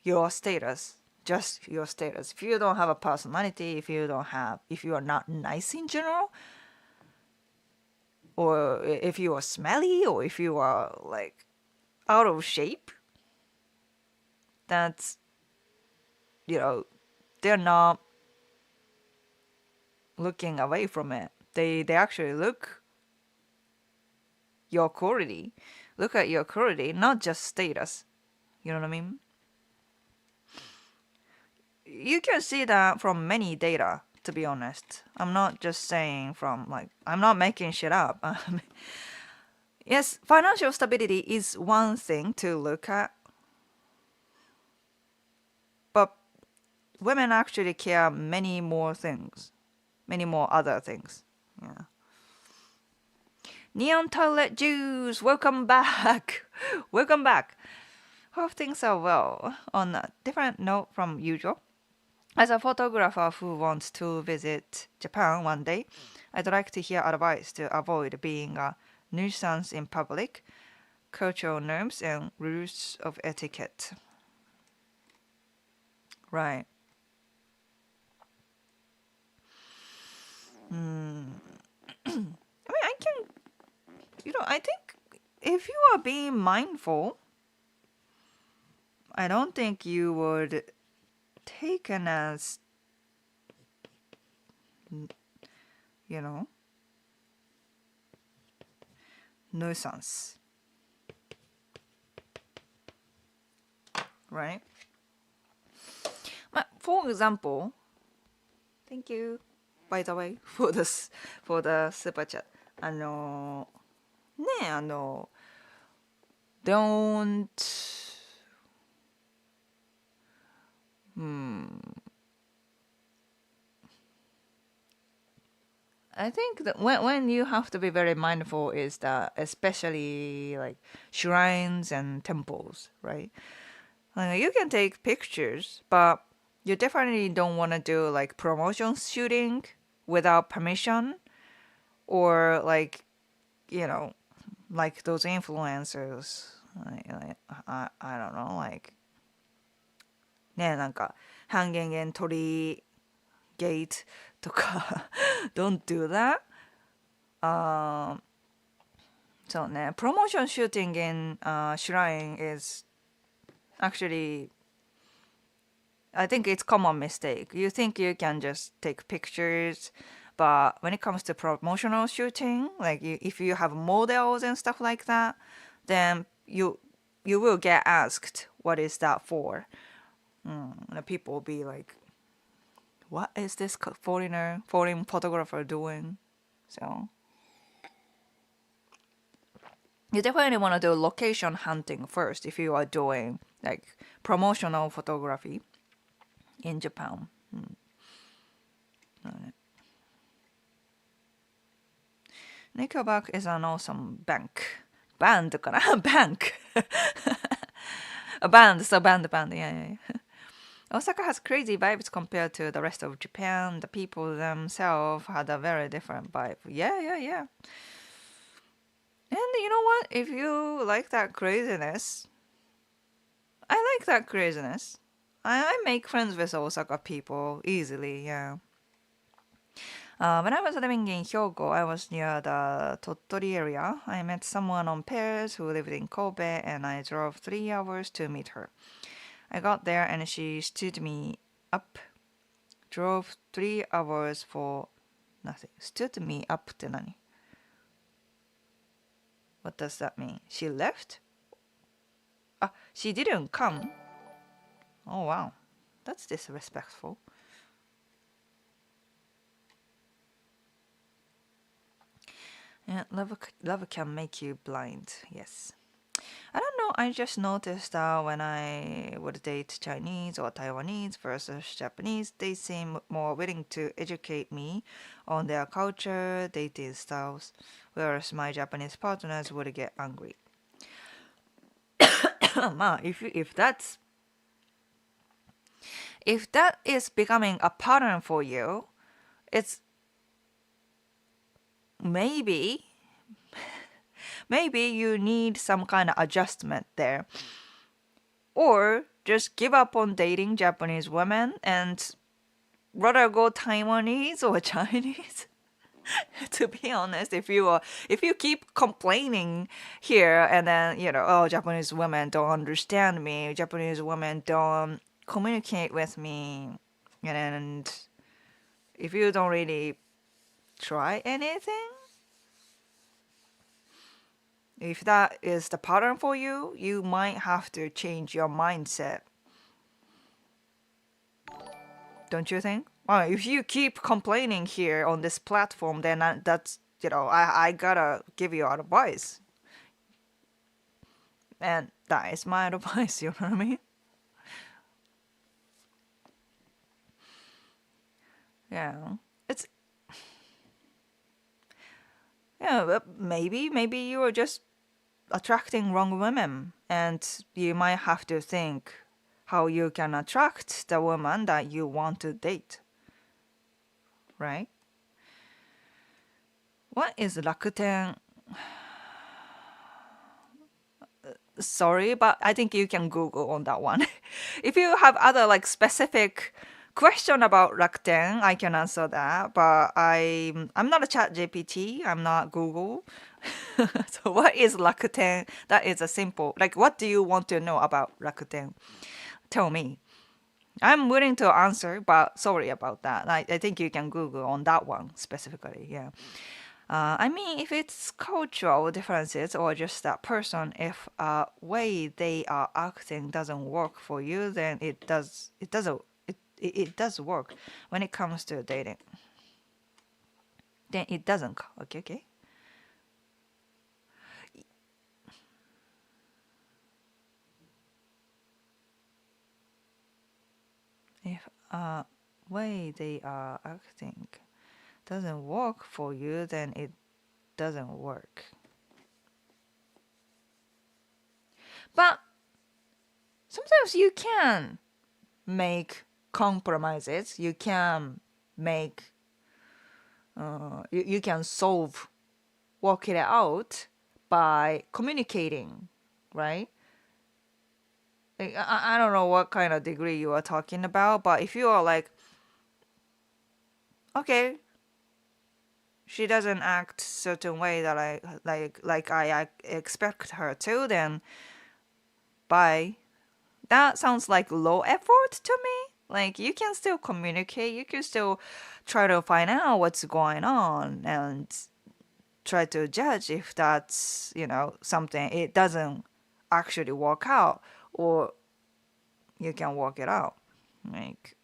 Speaker 1: your status, just your status. If you don't have a personality, if you are not nice in general, or if you are smelly, or if you are like out of shape, that's they're not looking away from it. They actually look at your quality, not just status. You know what I mean? You can see that from many data, to be honest. I'm not just saying I'm not making shit up. Yes, financial stability is one thing to look at, but women actually care many more things, many more other things. Yeah. Neon Toilet Juice, welcome back. Welcome back. Hope things are well. On a different note from usual, as a photographer who wants to visit Japan one day, I'd like to hear advice to avoid being a nuisance in public, cultural norms and rules of etiquette. Right. I can, I think if you are being mindful, I don't think you would taken as, nuisance. Right? For example, thank you, by the way, for the super chat. don't I think that when you have to be very mindful is that especially like shrines and temples, right? You can take pictures, but you definitely don't want to do like promotion shooting without permission, or like those influencers. I don't know, like ね、なんか hanging in 鳥 gate とか don't do that. So ね、promotion shooting in shrine is actually, I think it's common mistake. You think you can just take pictures, but when it comes to promotional shooting, like if you have models and stuff like that, then you will get asked what is that for. And people will be like, what is this foreign photographer doing? So you definitely want to do location hunting first if you are doing like promotional photography in Japan. Nickelback is an awesome band かなbank. A band, so band, yeah. Osaka has crazy vibes compared to the rest of Japan. The people themselves had a very different vibe. Yeah. And you know what? If you like that craziness, I like that craziness. I make friends with Osaka people easily, yeah. When I was living in Hyogo, I was near the Tottori area. I met someone on pairs who lived in Kobe, and I drove 3 hours to meet her. I got there and she stood me up. Drove 3 hours for nothing. Stood me up って何? What does that mean? She left? She didn't come? Oh wow. That's disrespectful. Yeah, love can make you blind. Yes. I don't know. I just noticed that when I would date Chinese or Taiwanese versus Japanese, they seem more willing to educate me on their culture, dating styles, whereas my Japanese partners would get angry. まあ、if that is becoming a pattern for you, it's maybe maybe you need some kind of adjustment there. Or just give up on dating Japanese women and rather go Taiwanese or Chinese. To be honest, if you keep complaining here and then oh, Japanese women don't understand me, Japanese women don't communicate with me, and if you don't really try anything, if that is the pattern for you, you might have to change your mindset. Don't you think? If you keep complaining here on this platform, then that's I gotta give you advice, and that is my advice. You know what I mean? Yeah, it's but maybe you are just attracting wrong women, and you might have to think how you can attract the woman that you want to date, right? What is Rakuten? Sorry, but I think you can Google on that one. If you have other like specific question about Rakuten, I can answer that. But I'm not a Chat GPT. I'm not Google. So what is Rakuten? That is a simple like. What do you want to know about Rakuten? Tell me. I'm willing to answer, but sorry about that. I think you can Google on that one specifically. Yeah. I mean, if it's cultural differences or just that person, if a way they are acting doesn't work for you, then it does work when it comes to dating. Then it doesn't. Okay, okay. If a way they are acting doesn't work for you, then it doesn't work. But sometimes you can make compromises. You can make you can work it out by communicating, right? Like, I don't know what kind of degree you are talking about, but if you are like, okay, she doesn't act certain way that I expect her to, then bye. That sounds like low effort to me. Like you can still communicate, you can still try to find out what's going on and try to judge if that's something it doesn't actually work out, or you can work it out. Like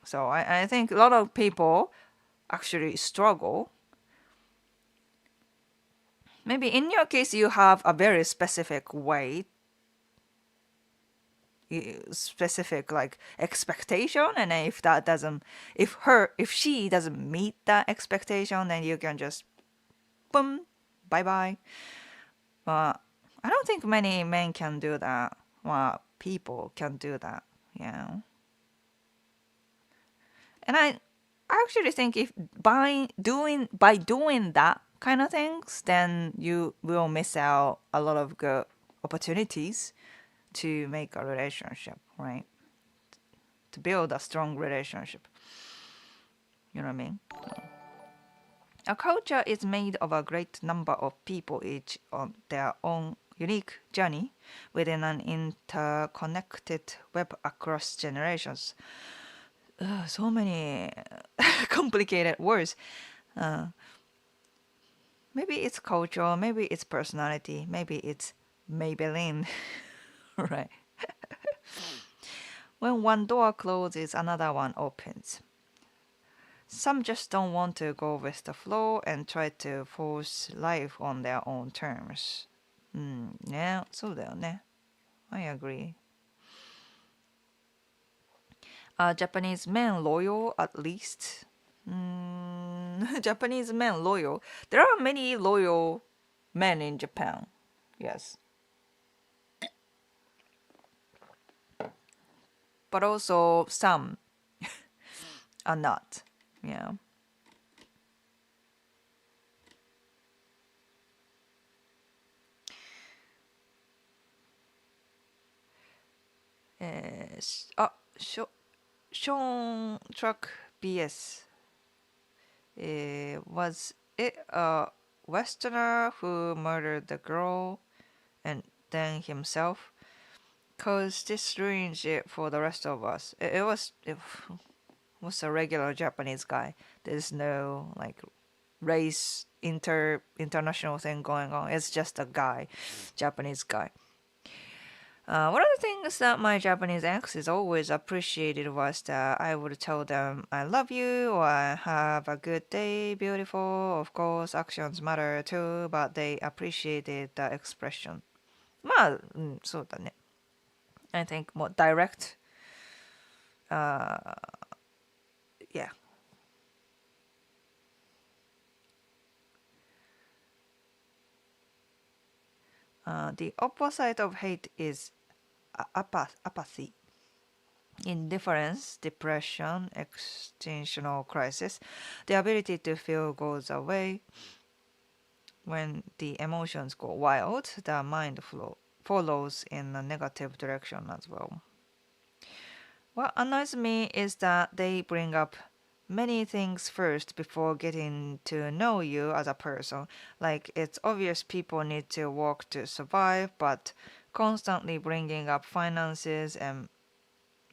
Speaker 1: so I think a lot of people actually struggle. Maybe in your case you have a very specific way, specific like expectation, and then if she doesn't meet that expectation, then you can just boom, bye bye. But I don't think many men can do that. Well, people can do that. Yeah. And I actually think if by doing that kind of things, then you will miss out a lot of good opportunities to make a relationship, right? To build a strong relationship. You know what I mean? A culture is made of a great number of people, each on their own unique journey within an interconnected web across generations. So many complicated words. Uh, Maybe it's cultural, maybe it's personality, maybe it's Maybelline. Right. When one door closes, another one opens. Some just don't want to go with the flow and try to force life on their own terms. ね、そうだよね。I agree. Are Japanese men loyal at least? Japanese men loyal. There are many loyal men in Japan. Yes. But also some are not. Yeah. Sean Truck BS. Was it a Westerner who murdered the girl and then himself? Cause this ruins it for the rest of us. It was a regular Japanese guy. There's no like race international thing going on. It's just a guy, Japanese guy. One of the things that my Japanese exes always appreciated was that I would tell them I love you or have a good day, beautiful. Of course, actions matter too, but they appreciated the expression. まあ、そうだね。I think more direct. Yeah. The opposite of hate is apathy. Indifference, depression, existential crisis. The ability to feel goes away. When the emotions go wild, the mind follows in a negative direction as well. What annoys me is that they bring up many things first before getting to know you as a person. Like it's obvious people need to work to survive, but constantly bringing up finances and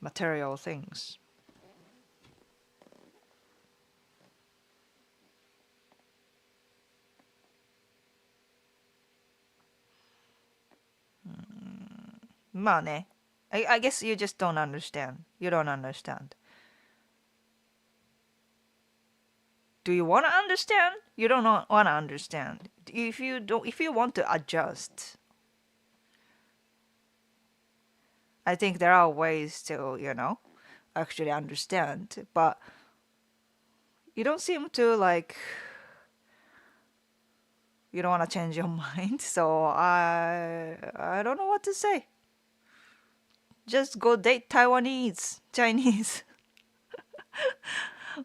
Speaker 1: material things. I guess you just don't understand. You don't understand. Do you want to understand? You don't want to understand. If you want to adjust, I think there are ways to, actually understand. But you don't seem to like. You don't want to change your mind. So I don't know what to say. Just go date Taiwanese, Chinese.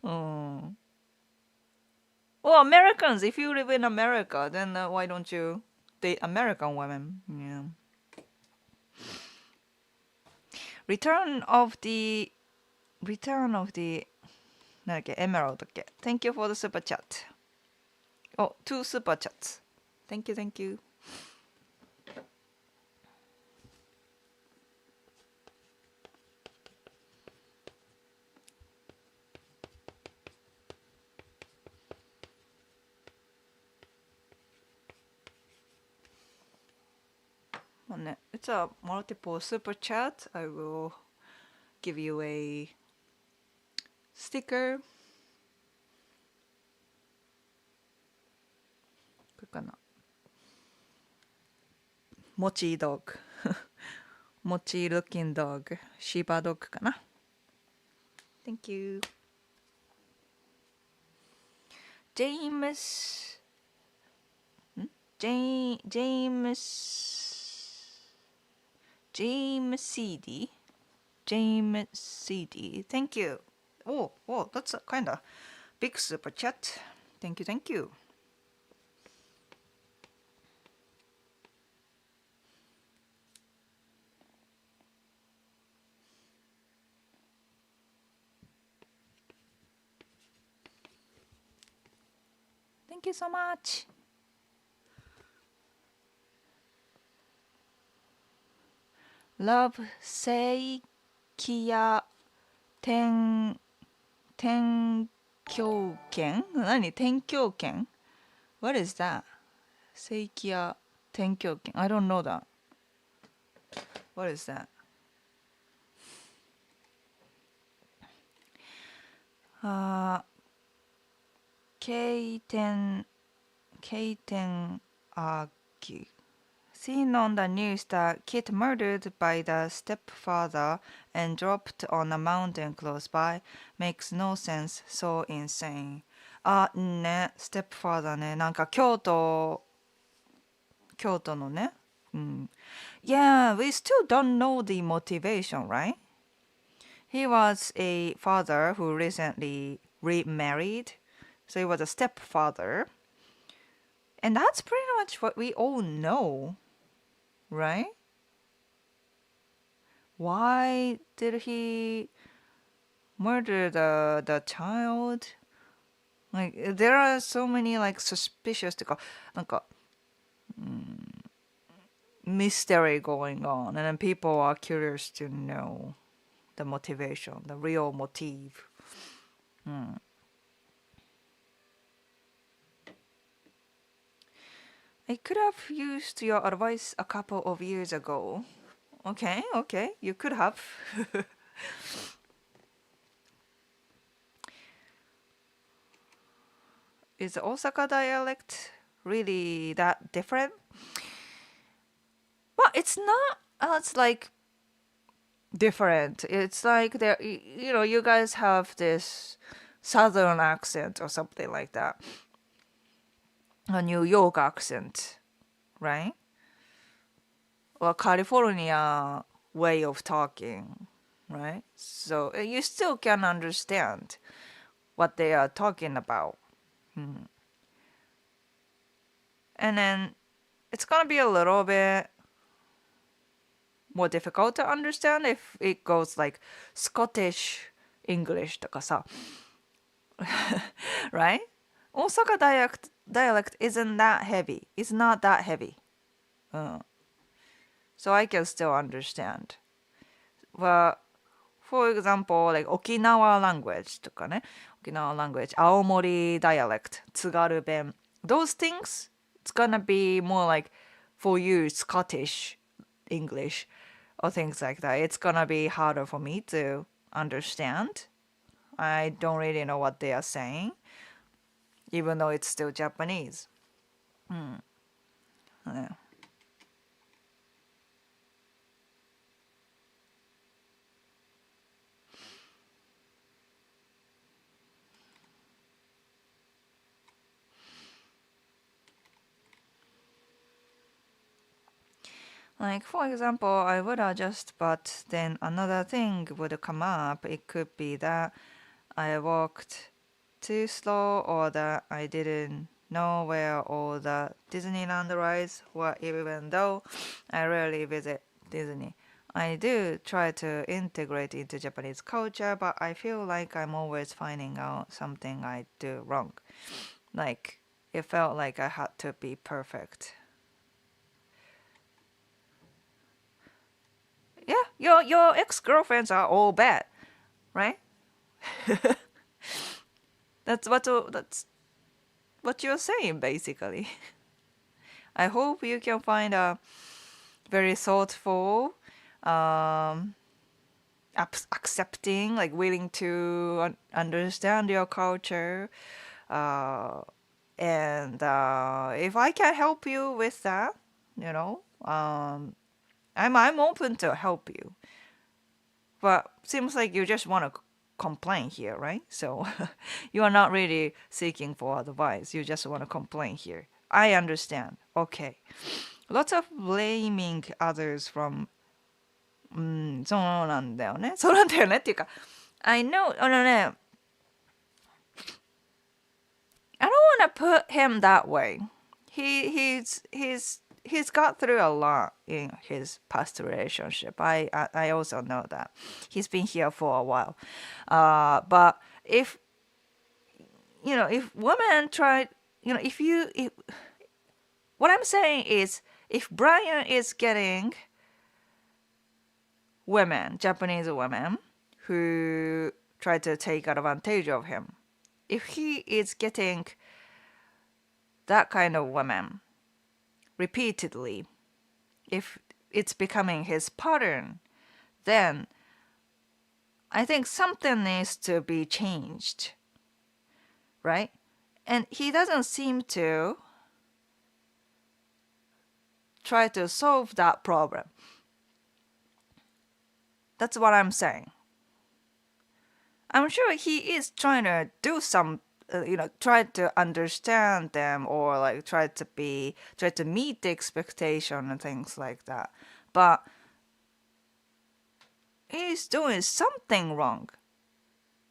Speaker 1: Well, Americans. If you live in America, then why don't you date American women? Yeah. Return of the Emerald. Thank you for the super chat. Oh, 2 super chats. Thank you, thank you. まあね、it's a multiple super chat. I will give you a sticker. これかな。モチドッグ。モチ looking dog. シバドッグかな。Thank you. ジェームス。ジェームCD. James CD. Thank you. Oh, that's a kind of big super chat. Thank you, thank you. Thank you so much. Love Seikia Ten Tenkyoken? 何 Tenkyoken? What is that? Seikia Tenkyoken. I don't know that. What is that? Keiten Argue. seen on the news that kid murdered by the stepfather and dropped on a mountain close by makes no sense, so insane. あ、ね、stepfather ね、なんか京都のね。うん。Yeah, we still don't know the motivation, right? He was a father who recently remarried, so he was a stepfather. And that's pretty much what we all know, right? Why did he murder the child? Like there are so many like suspicious とかなんか mystery going on, and then people are curious to know the motivation, the real motive. I could have used your advice a couple of years ago. Okay, okay, you could have. Is Osaka dialect really that different? Well, it's not. It's like different. It's like there. You know, you guys have this southern accent or something like that. A New York accent, right? Or California way of talking, right? So you still can understand what they are talking about. And then it's gonna be a little bit more difficult to understand if it goes like Scottish English とかさ right? Osaka dialect isn't that heavy. It's not that heavy. So I can still understand. But for example, like Okinawa language とかね Okinawa language, 青森 dialect, 津軽弁 those things, it's gonna be more like for you Scottish English or things like that. It's gonna be harder for me to understand. I don't really know what they are saying, even though it's still Japanese. Yeah. Like, for example, I would adjust, but then another thing would come up. It could be that I walked too slow or that I didn't know where all the Disneyland rides were, even though I rarely visit Disney. I do try to integrate into Japanese culture, but I feel like I'm always finding out something I do wrong. Like, it felt like I had to be perfect. Yeah, your ex-girlfriends are all bad, right? that's what you're saying basically. I hope you can find a very thoughtful, accepting, like willing to understand your culture, and if I can help you with that, you know, I'm open to help you. But seems like you just want to complain here, right? So you are not really seeking for advice. You just want to complain here. I understand. Okay. Lots of blaming others from そうなんだよね。そうなんだよねっていうか I know ね I don't want to put him that way. He's got through a lot in his past relationship. I also know that. He's been here for a while. But if if women try, if what I'm saying is if Brian is getting women, Japanese women who try to take advantage of him, if he is getting that kind of woman repeatedly, if it's becoming his pattern, then I think something needs to be changed, right? And he doesn't seem to try to solve that problem. That's what I'm saying. I'm sure he is trying to do some, try to understand them, or like try to meet the expectation and things like that. But he's doing something wrong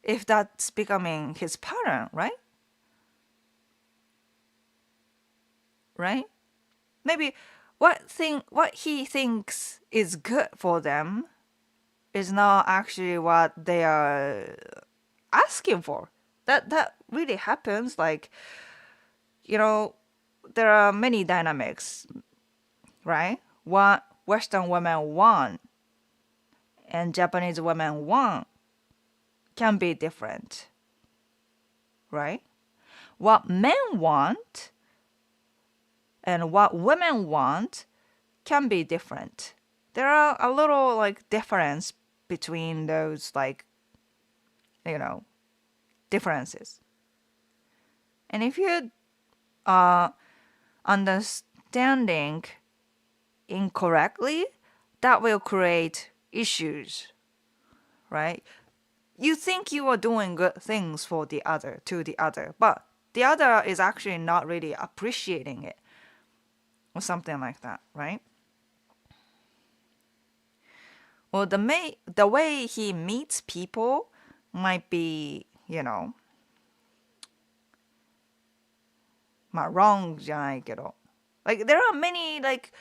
Speaker 1: if that's becoming his pattern, right? Right? Maybe what he thinks is good for them is not actually what they are asking for. That really happens. Like, there are many dynamics, right? What Western women want and Japanese women want can be different, right? What men want and what women want can be different. There are a little like difference between those, like, differences. And if you understanding incorrectly, that will create issues, right? You think you are doing good things for the other, but the other is actually not really appreciating it, or something like that, right? Or the way he meets people might be, wrong じゃないけど. Like, there are many, like,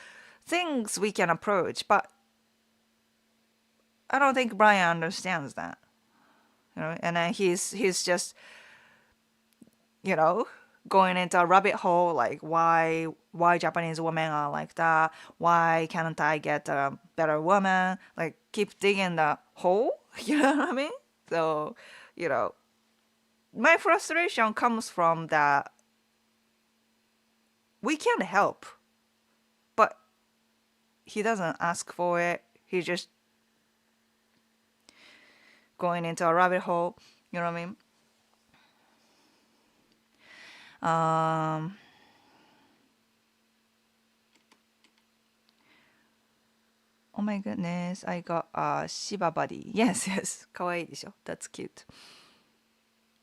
Speaker 1: things we can approach, but I don't think Brian understands that. And then he's just, going into a rabbit hole, like why Japanese women are like that, why can't I get a better woman, like keep digging the hole. You know what I mean? So, my frustration comes from that we can't help, but he doesn't ask for it. He's just going into a rabbit hole. You know what I mean? Oh my goodness, I got a Shiba buddy. Yes, yes. かわいいでしょ? That's cute.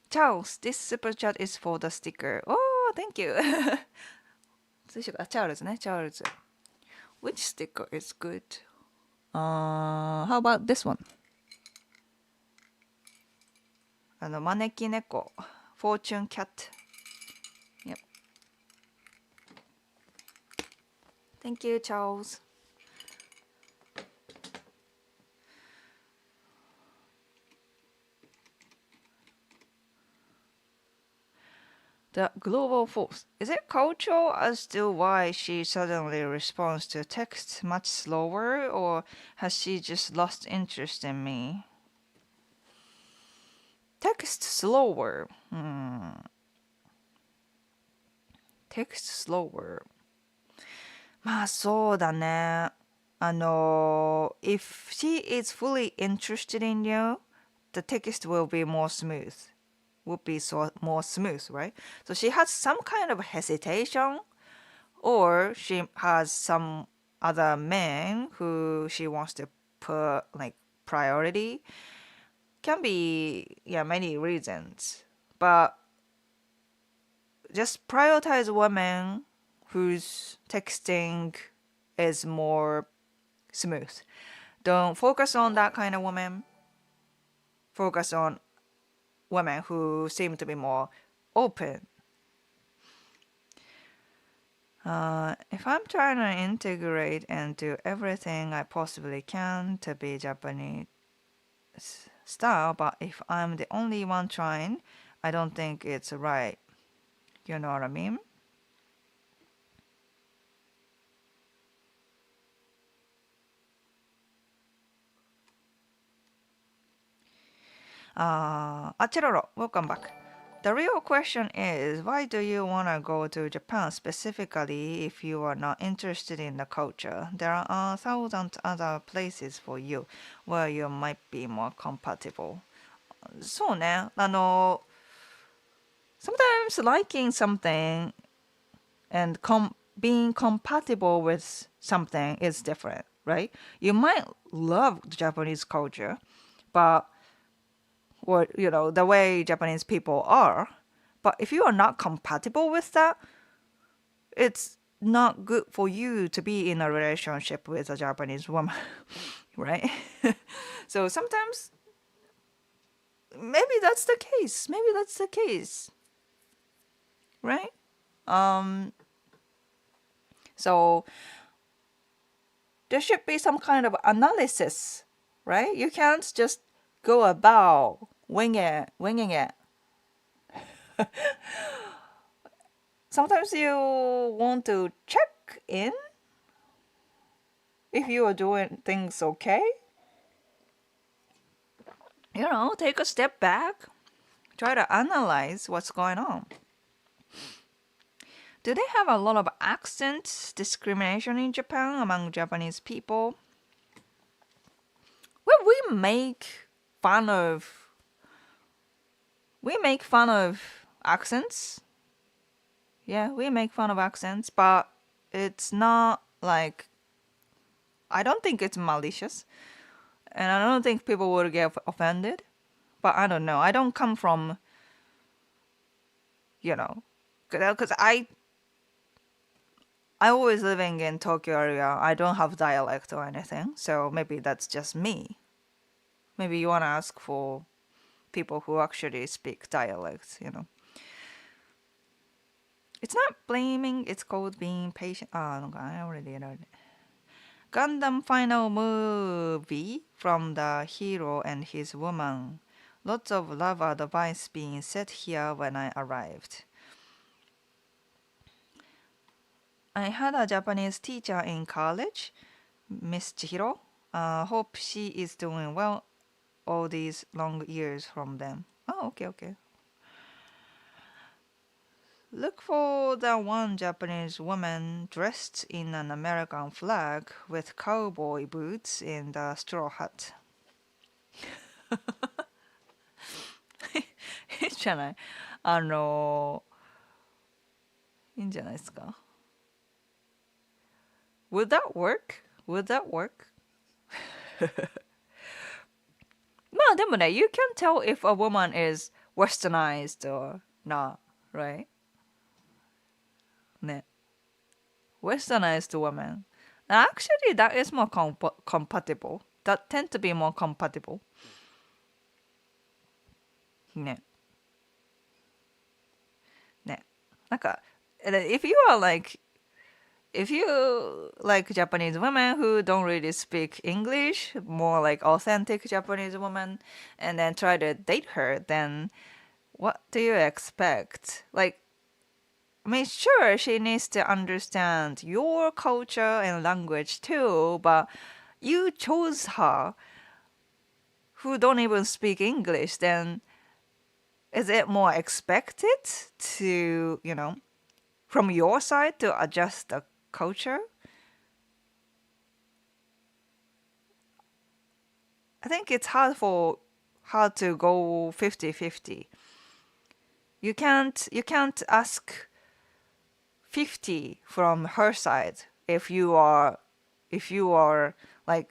Speaker 1: Charles, this super chat is for the sticker. Oh, thank you. チャールズね、チャールズ. Which sticker is good? How about this one? 招き猫 Fortune cat. Yep. Thank you, Charles. The global force. Is it cultural as to why she suddenly responds to text much slower, or has she just lost interest in me? Text slower. Text slower. まあそうだね。if she is fully interested in you, the text will be more smooth. Would be more smooth, right? So she has some kind of hesitation, or she has some other man who she wants to put like priority. Can be, many reasons, but just prioritize women whose texting is more smooth. Don't focus on that kind of woman. Focus on women who seem to be more open. If I'm trying to integrate and do everything I possibly can to be Japanese style, but if I'm the only one trying, I don't think it's right. You know what I mean? Chiroro, welcome back. The real question is, why do you want to go to Japan specifically if you are not interested in the culture? There are thousands other places for you where you might be more compatible. そうね。sometimes liking something and being compatible with something is different, right? You might love Japanese culture, but or the way Japanese people are, but if you are not compatible with that, it's not good for you to be in a relationship with a Japanese woman, right? So sometimes maybe that's the case. Maybe that's the case, right? So there should be some kind of analysis, right? You can't just go about winging it. Sometimes you want to check in if you are doing things okay. Take a step back, try to analyze what's going on. Do they have a lot of accent discrimination in Japan among Japanese people? Well, we make fun of accents. Yeah, we make fun of accents, but it's not like I don't think it's malicious, and I don't think people would get offended. But I don't know. I don't come from, because I always living in Tokyo area. I don't have dialect or anything, so maybe that's just me. Maybe you wanna ask for people who actually speak dialects. It's not blaming. It's called being patient. Oh, no, I already know it. Gundam final movie from the hero and his woman. Lots of love advice being said here when I arrived. I had a Japanese teacher in college, Miss Chihiro. Hope she is doing well all these long years from them. Oh, okay, okay. Look for the one Japanese woman dressed in an American flag with cowboy boots and a straw hat. いいじゃない。いいんじゃないですか。Would that work? Would that work? まあでもね、you can tell if a woman is westernized or not, right? ね。Westernized woman. Actually, that is more compatible. That tend to be more compatible. ね。ね。なんか、if you are like, if you like Japanese women who don't really speak English, more like authentic Japanese woman, and then try to date her, then what do you expect? Like, I mean, sure, she needs to understand your culture and language too, but you chose her who don't even speak English, then is it more expected to, from your side to adjust the culture? I think it's hard to go 50-50. You can't ask 50 from her side if you are like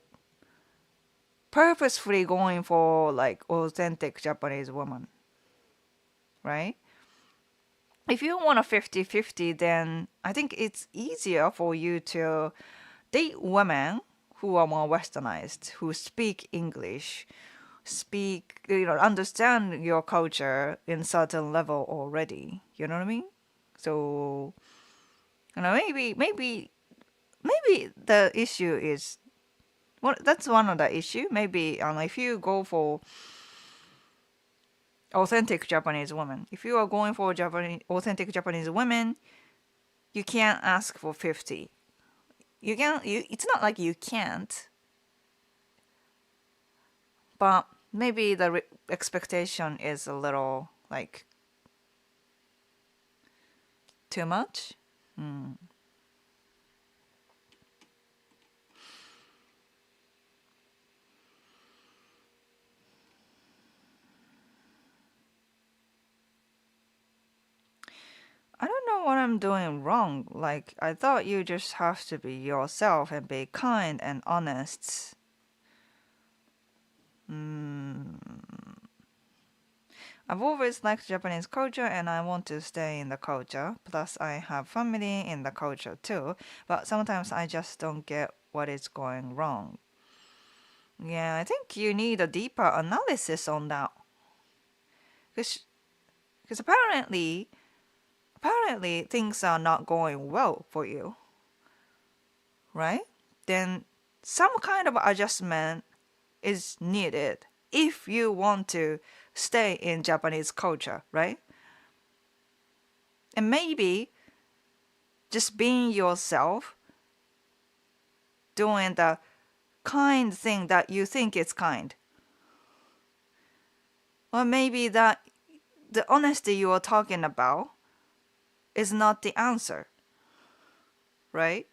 Speaker 1: purposefully going for like authentic Japanese woman, right? If you want a 50-50, then I think it's easier for you to date women who are more westernized, who speak English, understand your culture in certain level already. You know what I mean? So, maybe the issue is, well, that's one of the issue. Maybe if you go for authentic Japanese woman, if you are going for authentic Japanese women, you can't ask for 50. You can. It's not like you can't, but maybe the expectation is a little like too much. I don't know what I'm doing wrong. Like, I thought you just have to be yourself and be kind and honest. I've always liked Japanese culture and I want to stay in the culture. Plus, I have family in the culture too. But sometimes I just don't get what is going wrong. Yeah, I think you need a deeper analysis on that. Because apparently things are not going well for you, right? Then some kind of adjustment is needed if you want to stay in Japanese culture, right? And maybe just being yourself, doing the kind thing that you think is kind. Or maybe that the honesty you are talking about is not the answer, right?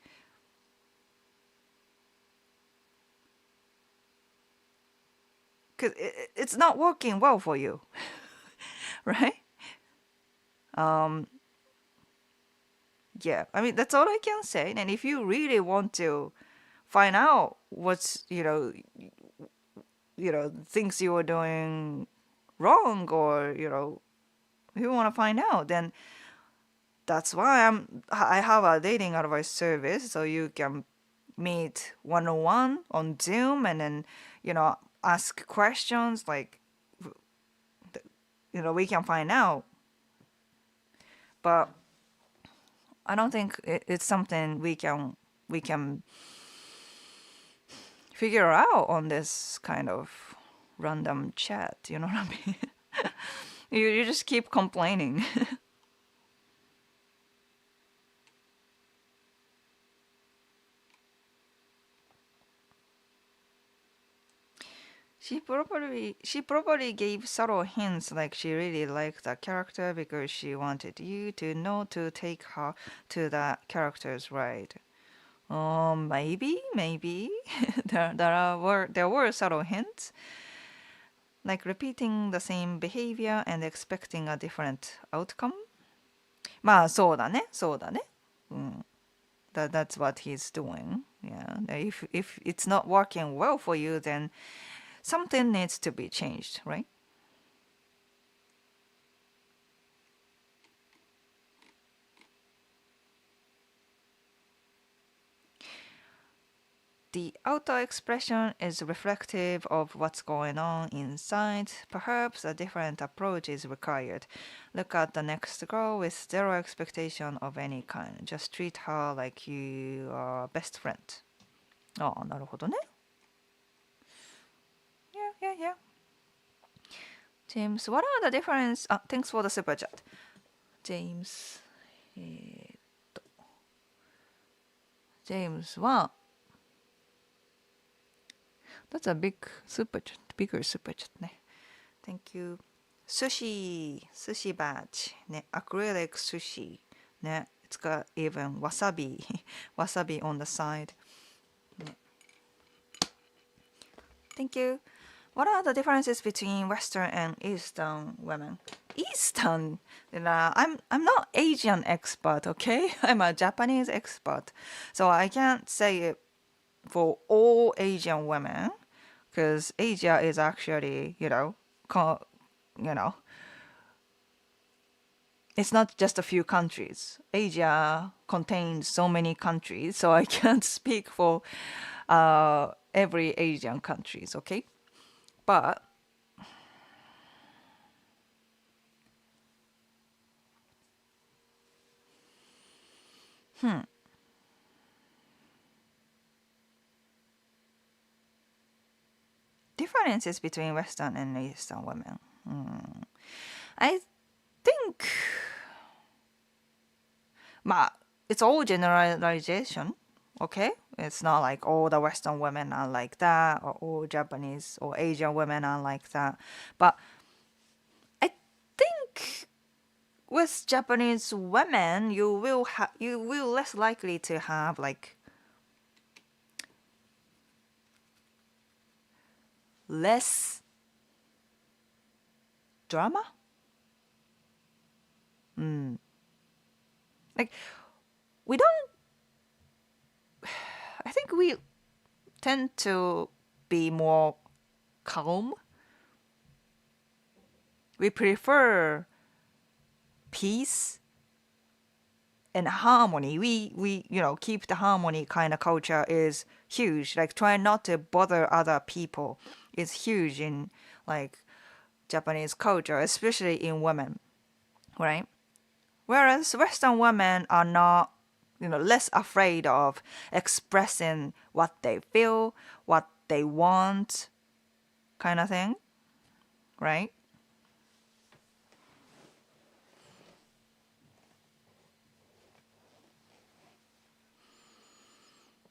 Speaker 1: Because it's not working well for you, right? Um, yeah, I mean, that's all I can say. And if you really want to find out what's, things you are doing wrong, or, if you want to find out, then that's why I have a dating advice service, so you can meet one-on-one on Zoom and then, ask questions like, we can find out. But I don't think it's something we can figure out on this kind of random chat. You know what I mean? You just keep complaining. She probably gave subtle hints like she really liked the character because she wanted you to know to take her to the character's ride. Maybe there were subtle hints, like repeating the same behavior and expecting a different outcome. まあそうだね。That's what he's doing. Yeah. If it's not working well for you, then something needs to be changed, right? The outer expression is reflective of what's going on inside. Perhaps a different approach is required. Look at the next girl with zero expectation of any kind. Just treat her like you are best friend. ああ、なるほどね。Yeah. James, what are the difference? Thanks for the super chat. James. James は That's a bigger super chat ね。Thank you. Sushi badge ね。Acrylic sushi ね。It's got even wasabi on the side ね。Thank you. What are the differences between Western and Eastern women? Eastern? I'm not Asian expert, okay? I'm a Japanese expert. So I can't say it for all Asian women because Asia is actually, it's not just a few countries. Asia contains so many countries, so I can't speak for every Asian countries, okay? But differences between Western and Eastern women. I think, it's all generalization, okay? It's not like all the Western women are like that, or all Japanese or Asian women are like that. But I think with Japanese women, you will less likely to have like less drama. Like we don't. I think we tend to be more calm. We prefer peace and harmony. We keep the harmony kind of culture is huge. Like trying not to bother other people is huge in like Japanese culture, especially in women, right? Whereas Western women are not, less afraid of expressing what they feel, what they want, kind of thing, right?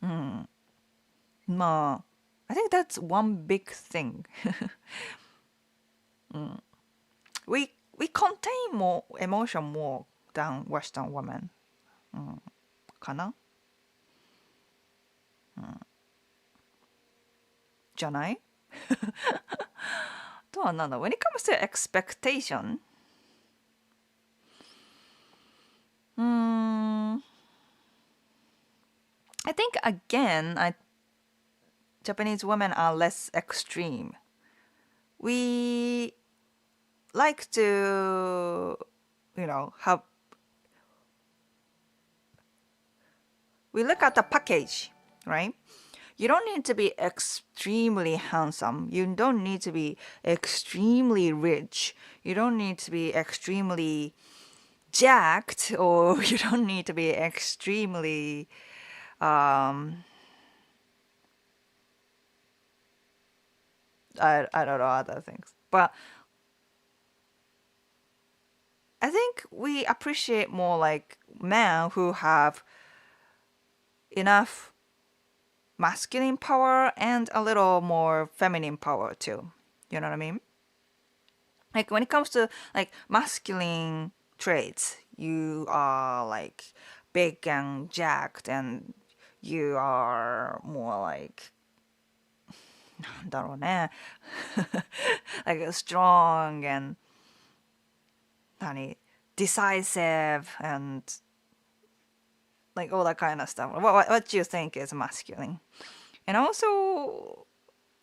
Speaker 1: I think that's one big thing. We contain more emotion more than Western women, かなじゃないとはなんだ When it comes to expectation, I think again, Japanese women are less extreme. We like to, have. We look at the package, right? You don't need to be extremely handsome. You don't need to be extremely rich. You don't need to be extremely jacked, or you don't need to be extremely I don't know other things. But I think we appreciate more like men who have enough masculine power and a little more feminine power too. You know what I mean? Like when it comes to like masculine traits, you are like big and jacked, and you are more like なんだろうね like strong and 何 decisive and like all that kind of stuff. What do you think is masculine? And also,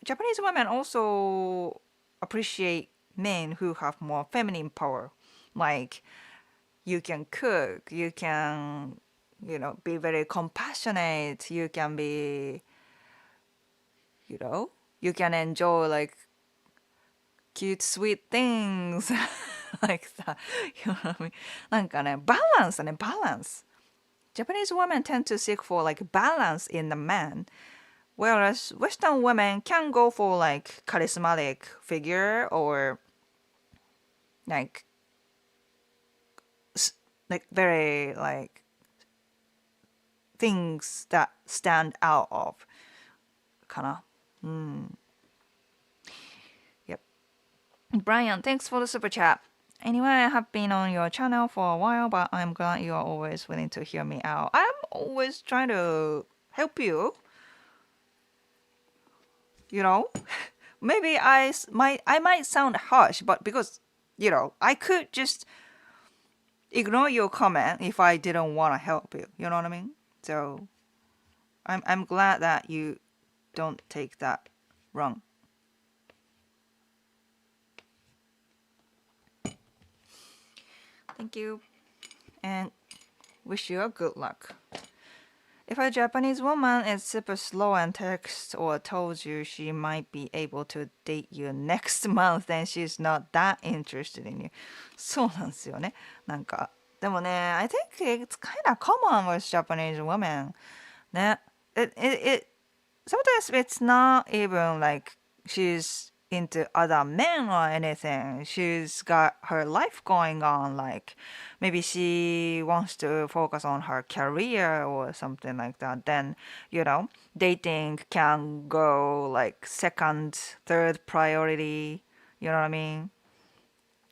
Speaker 1: Japanese women also appreciate men who have more feminine power. Like you can cook, you can, be very compassionate, you can be, you can enjoy like cute, sweet things like that. You know what I mean? なんかね、バランスだね、バランス。Japanese women tend to seek for like balance in the man, whereas Western women can go for like charismatic figure or like like very like things that stand out of かな。Yep. Brian, thanks for the super chat. Anyway, I have been on your channel for a while, but I'm glad you are always willing to hear me out. I'm always trying to help you. Maybe I might sound harsh, but because I could just ignore your comment if I didn't want to help you. You know what I mean? So I'm glad that you don't take that wrong. Thank you, and wish you a good luck. If a Japanese woman is super slow and texts or tells you she might be able to date you next month, then she's not that interested in you. そうなんですよね。なんか、でもね、I think it's kind of common with Japanese women. ね。Sometimes it's not even like she's into other men or anything. She's got her life going on. Like maybe she wants to focus on her career or something like that. Then, dating can go like second, third priority. You know what I mean?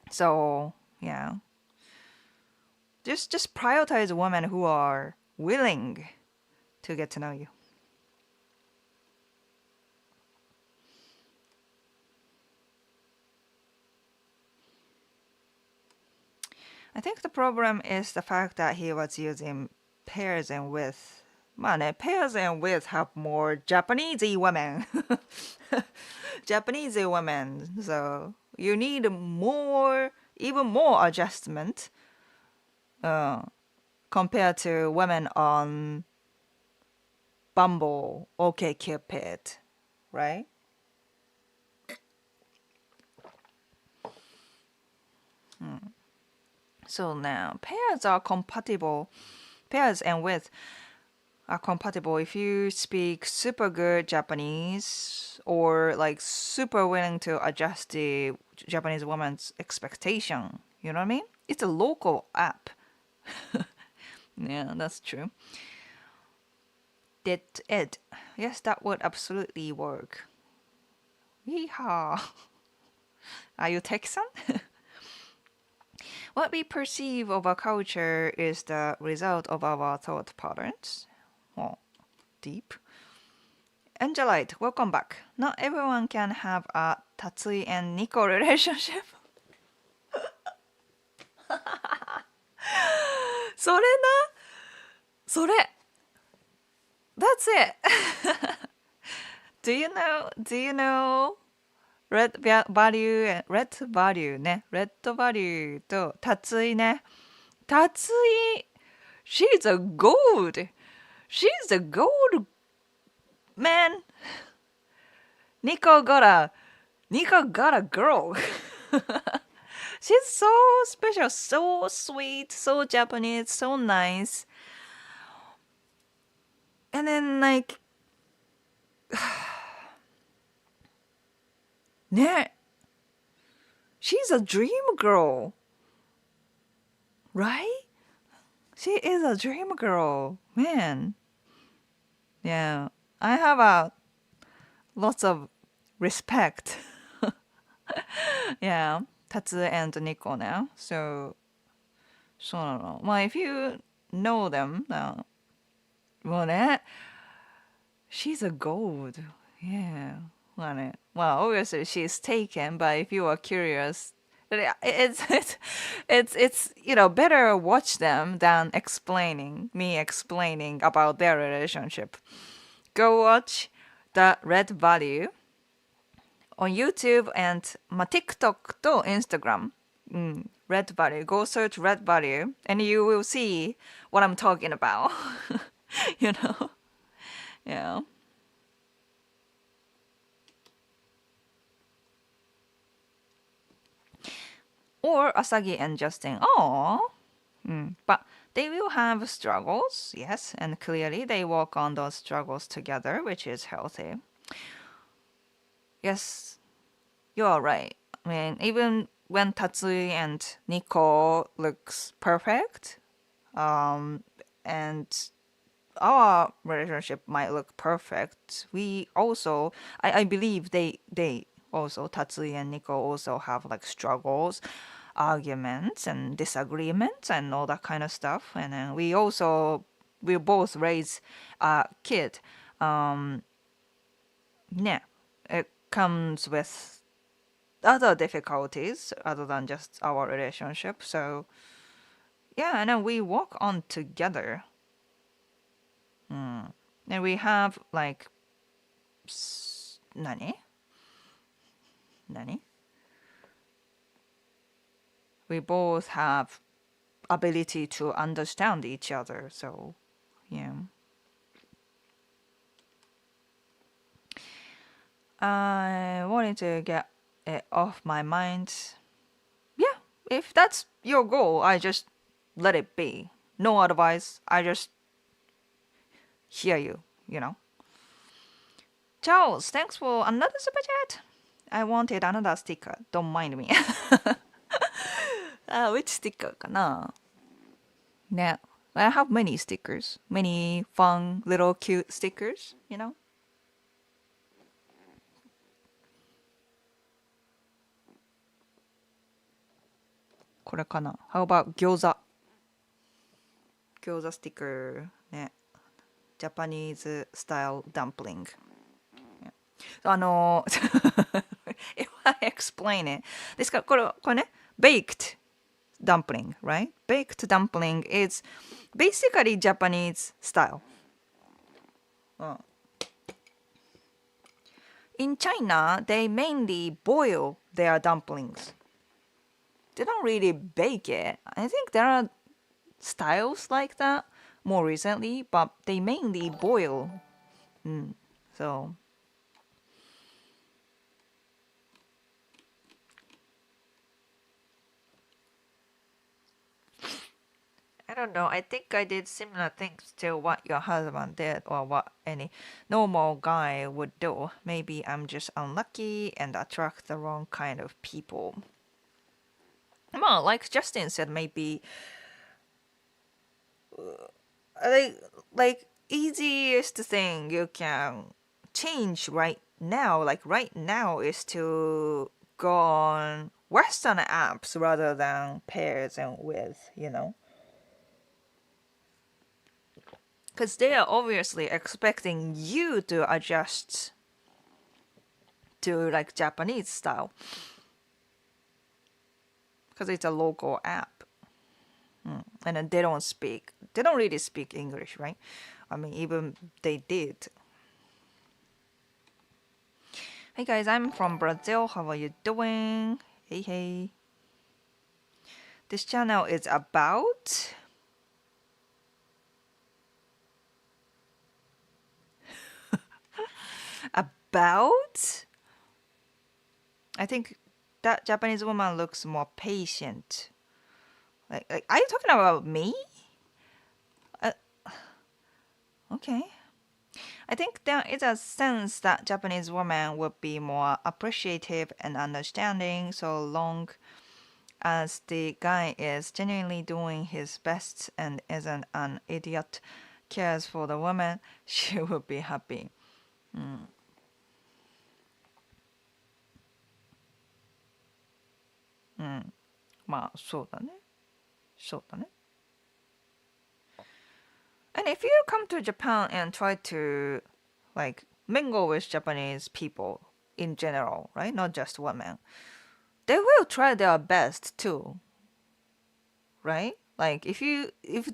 Speaker 1: So, yeah. Just prioritize women who are willing to get to know you. I think the problem is the fact that he was using pairs and with. まあね、pairs and with have more Japanese women. Japanese women. So you need more, even more adjustment compared to women on Bumble, OkCupid, right? So now pairs are compatible. Pairs and with are compatible if you speak super good Japanese or like super willing to adjust the Japanese woman's expectation. You know what I mean? It's a local app. Yeah, that's true. Did it? Yes, that would absolutely work. Yeehaw. Are you Texan? What we perceive of a culture is the result of our thought patterns. Oh, deep. Angelite, welcome back. Not everyone can have a Tatsui and Nico relationship. それな、それ。That's it. Do you know red value and red value ね。red value とTatsui ね。Tatsui, she's a gold. She's a gold man. Nico got a girl. She's so special, so sweet, so Japanese, so nice. And then like ね she's a dream girl. Right? She is a dream girl. Man. Yeah. I have lots of respect. Yeah. Tatsu and Nico now. So, そうなの。まあ、if you know them, もうね、she's a gold. Yeah. まあね。Well, obviously she's taken, but if you are curious, it's you know better watch them than me explaining about their relationship. Go watch the Red Value on YouTube and TikTok と Instagram. Red Value. Go search Red Value and you will see what I'm talking about. You know? Yeah. Or Asagi and Justin. Oh. But they will have struggles, yes, and clearly they work on those struggles together, which is healthy. Yes, you're right. I mean, even when Tatsui and Nico looks perfect, and our relationship might look perfect, we also, I believe they also, Tatsui and Nico also have like struggles, arguments and disagreements and all that kind of stuff. And then we both raise a kid. Yeah, it comes with other difficulties other than just our relationship. So yeah, and then we work on together. And we have like nani? We both have ability to understand each other. So yeah. I wanted to get it off my mind. Yeah, if that's your goal, I just let it be. No advice. I just hear you, you know. Charles, thanks for another super chat. I wanted another sticker. Don't mind me. Which sticker かな? Yeah, I have many stickers. Many fun, little cute stickers, you know. これかな? How about 餃子? 餃子 sticker ね。Japanese style dumpling. Yeah. if I explain it. ですからこれね、baked dumpling, right? Baked dumpling is basically Japanese style. In China, they mainly boil their dumplings. They don't really bake it. I think there are styles like that more recently, but they mainly boil. So I don't know. I think I did similar things to what your husband did or what any normal guy would do. Maybe I'm just unlucky and attract the wrong kind of people. Well, like Justin said, maybe like like easiest thing you can change right now is to go on Western apps rather than pairs and with, because they are obviously expecting you to adjust to like Japanese style because it's a local app. And then they don't really speak English, right? I mean, even they did. Hey guys, I'm from Brazil. How are you doing? Hey, hey. This channel is about about I think that Japanese woman looks more patient. Like are you talking about me? Uh, okay. I think there is a sense that Japanese women would be more appreciative and understanding so long as the guy is genuinely doing his best and isn't an idiot, cares for the woman, she would be happy. まあ、そうだね。そうだね。And if you come to Japan and try to like mingle with Japanese people in general, right? Not just women, they will try their best too, right? Like if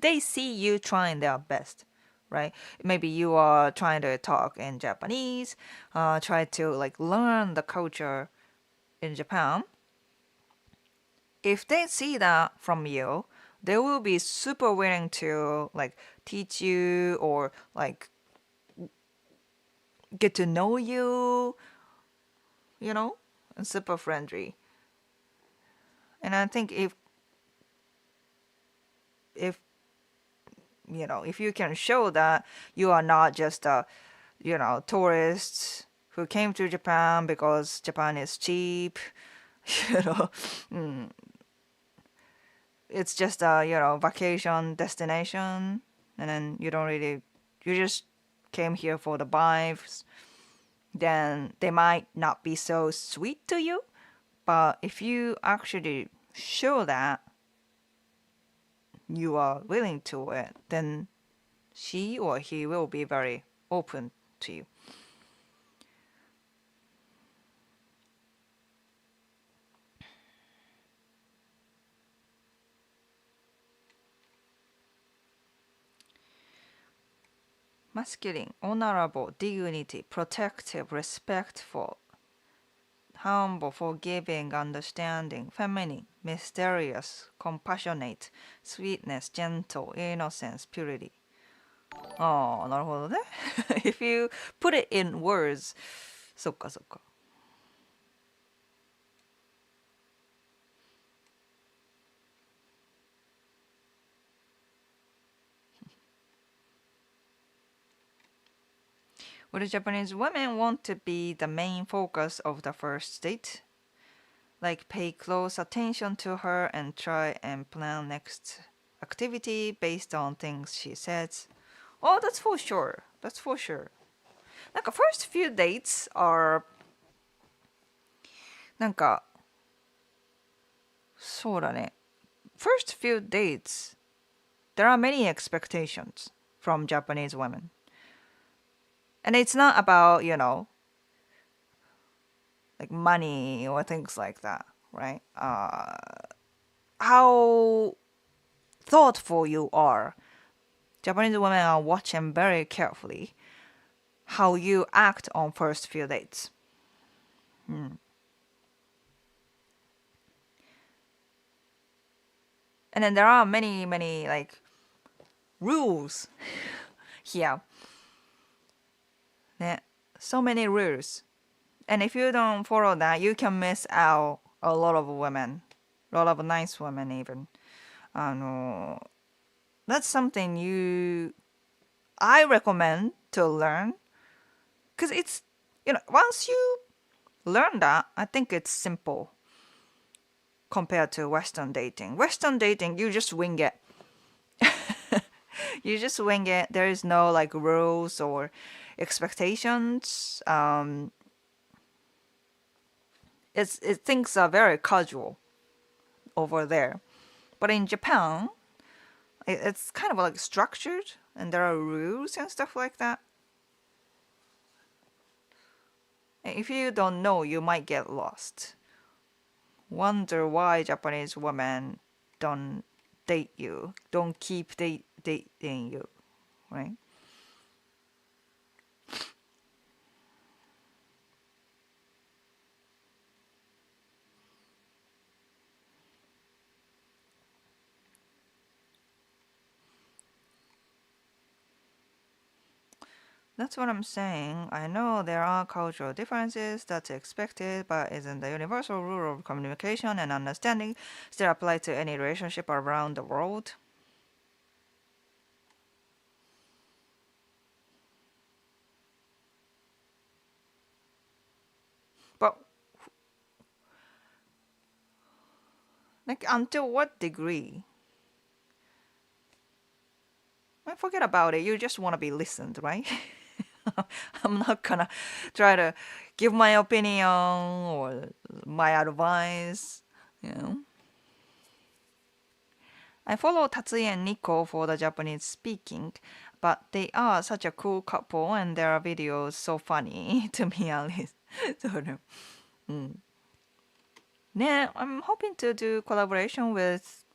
Speaker 1: they see you trying their best, right? Maybe you are trying to talk in Japanese, try to like learn the culture in Japan. If they see that from you, they will be super willing to like teach you or like get to know you, and super friendly. And I think if if you can show that you are not just a tourists who came to Japan because Japan is cheap, you know, it's just a vacation destination, and then you just came here for the vibes, then they might not be so sweet to you. But if you actually show that you are willing to it, then she or he will be very open to you. Masculine, honorable, dignity, protective, respectful, humble, forgiving, understanding. Feminine, mysterious, compassionate, sweetness, gentle, innocence, purity. ああ、なるほどね。If you put it in words, そっかそっか。Would Japanese women want to be the main focus of the first date? Like pay close attention to her and try and plan next activity based on things she says. Oh, that's for sure. That's for sure. なんか first few dates are なんかそうだね first few dates there are many expectations from Japanese women. And it's not about, like money or things like that, right? how thoughtful you are. Japanese women are watching very carefully how you act on first few dates. And then there are many, many like rules here. Yeah, so many rules. And if you don't follow that, you can miss out a lot of women, a lot of nice women even. That's something I recommend to learn, because it's, once you learn that, I think it's simple compared to Western dating. Western dating, you just wing it. You just wing it. There is no like rules or expectations. Things are very casual over there. But in Japan, it's kind of like structured and there are rules and stuff like that. If you don't know, you might get lost. Wonder why Japanese women don't date you, don't keep dating you, right? That's what I'm saying. I know there are cultural differences that's expected, but isn't the universal rule of communication and understanding still apply to any relationship around the world? But like until what degree? I forget about it. You just want to be listened, right? I'm not gonna try to give my opinion or my advice, you know. I follow Tatsui and Nico for the Japanese speaking, but they are such a cool couple and their videos so funny to me at least. そうね。ね, I'm hoping to do collaboration with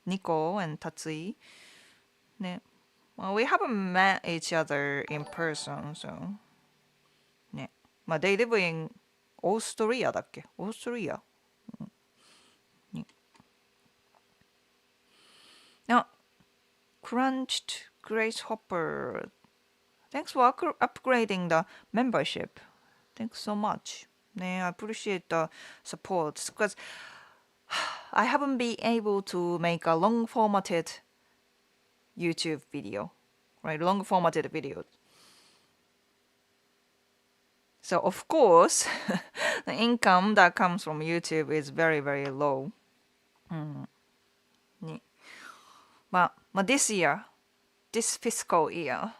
Speaker 1: Nico and Tatsui. ね. Well, we haven't met each other in person, so ね. They live in Austria だっけ? Austria. Now, Crunched Grace Hopper. Thanks for upgrading the membership. Thanks so much. I appreciate the support because I haven't been able to make a long formatted YouTube video, right? Long formatted video. So of course, the income that comes from YouTube is very, very low. But this year, this fiscal year,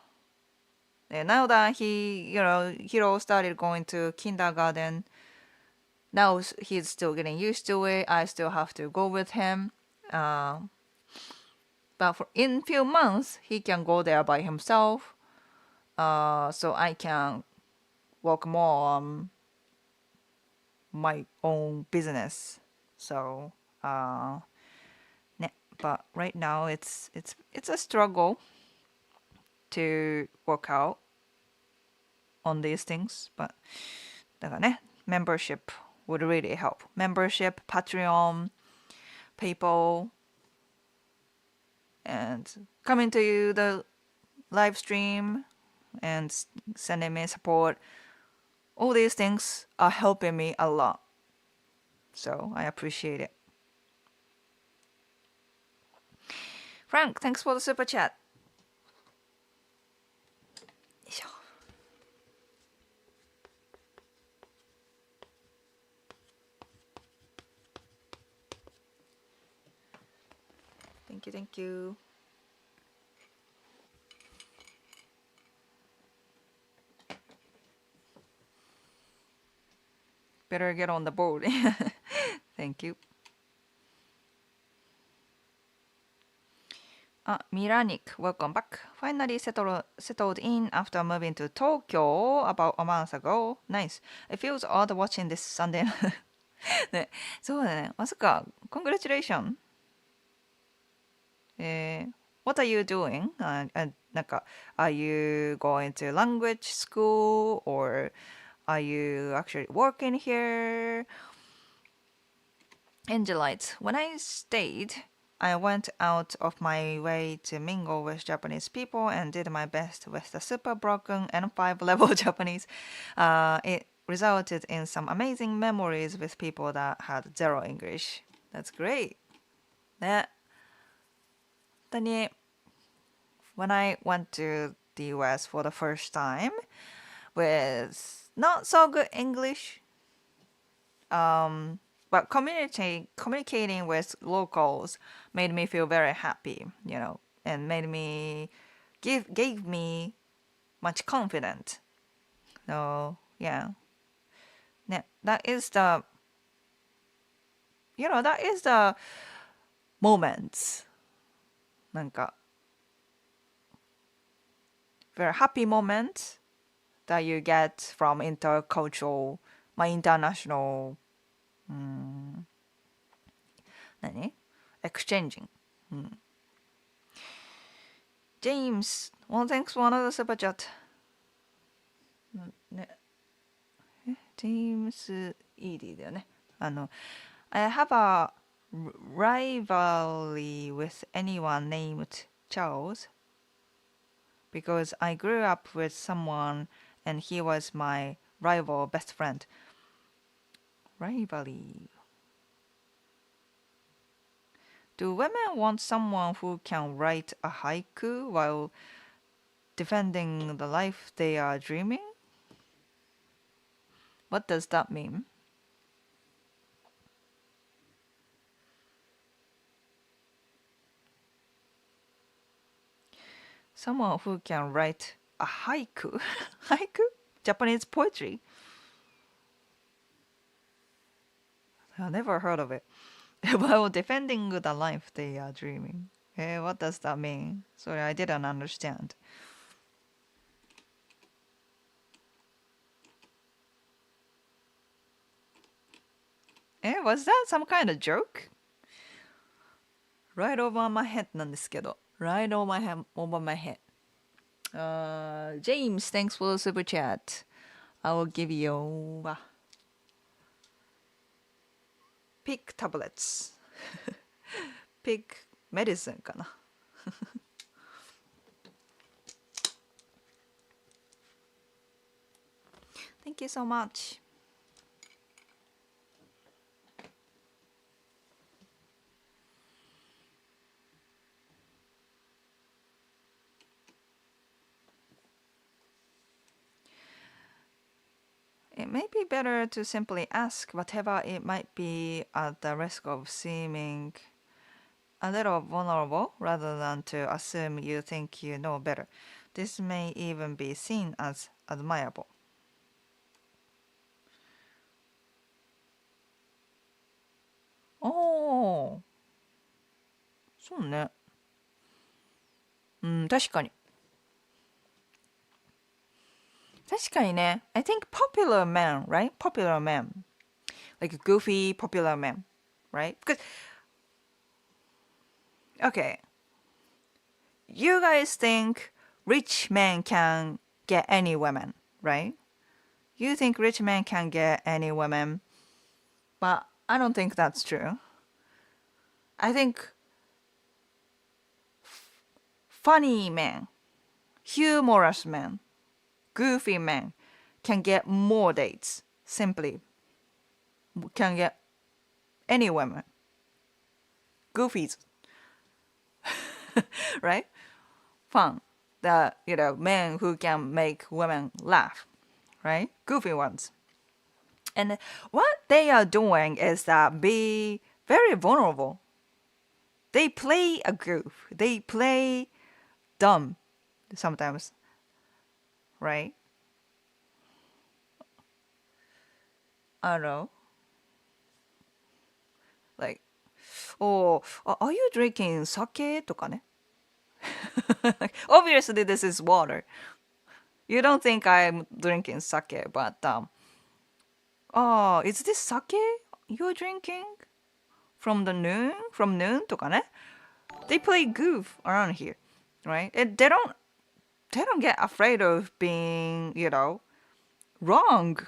Speaker 1: now that Hiro started going to kindergarten, now he's still getting used to it. I still have to go with him. But in few months, he can go there by himself. So I can work more on my own business. So, but right now it's a struggle to work out on these things. But だからね, membership would really help. Membership, Patreon, PayPal, and coming to the live stream and sending me support. All these things are helping me a lot. So I appreciate it. Frank, thanks for the super chat. よいしょ. Thank you, thank you. Better get on the board. Thank you. Miranik, welcome back. Finally settled in after moving to Tokyo about a month ago. Nice. It feels odd watching this Sunday. ね、そうだね。まさか、congratulations. What are you doing? なんか、are you going to language school or are you actually working here? Angelites, when I stayed, I went out of my way to mingle with Japanese people and did my best with the super broken N5 level Japanese. It resulted in some amazing memories with people that had zero English. That's great. ね。本当に when I went to the US for the first time with not so good English, but communicating with locals made me feel very happy, and gave me much confidence. So yeah, that is the moments, なんか very happy moment that you get from intercultural, my international, 何 exchanging. James, well, thanks for another super chat. ね、James ED だよね。I have a rivalry with anyone named Charles because I grew up with someone and he was my rival best friend. Rivalry. Do women want someone who can write a haiku while defending the life they are dreaming? What does that mean? Someone who can write a haiku? Haiku? Japanese poetry? I've never heard of it. While defending the life they are dreaming. What does that mean? Sorry, I didn't understand. Was that some kind of joke? Right over my head なんですけど。Right over my head. James, thanks for the super chat. I will give you pick tablets. Pick medicine かな。Thank you so much. It may be better to simply ask whatever it might be at the risk of seeming a little vulnerable rather than to assume you think you know better. This may even be seen as admirable. Oh, そうね。確かに。確かにね。I think popular men, right? Popular men. Like goofy popular men, right? Because, okay. You guys think rich men can get any women, right? You think rich men can get any women, but I don't think that's true. I think funny men, humorous men, goofy men can get more dates, simply. Can get any women. Goofies. Right? Fun. Men who can make women laugh. Right? Goofy ones. And what they are doing is that be very vulnerable. They play a goof. They play dumb sometimes. Right? I don't know. Like, oh, are you drinking sake? とかね。Obviously, this is water. You don't think I'm drinking sake, but oh, is this sake you're drinking? From noon? とかね。they play goof around here, right? And they don't get afraid of being, wrong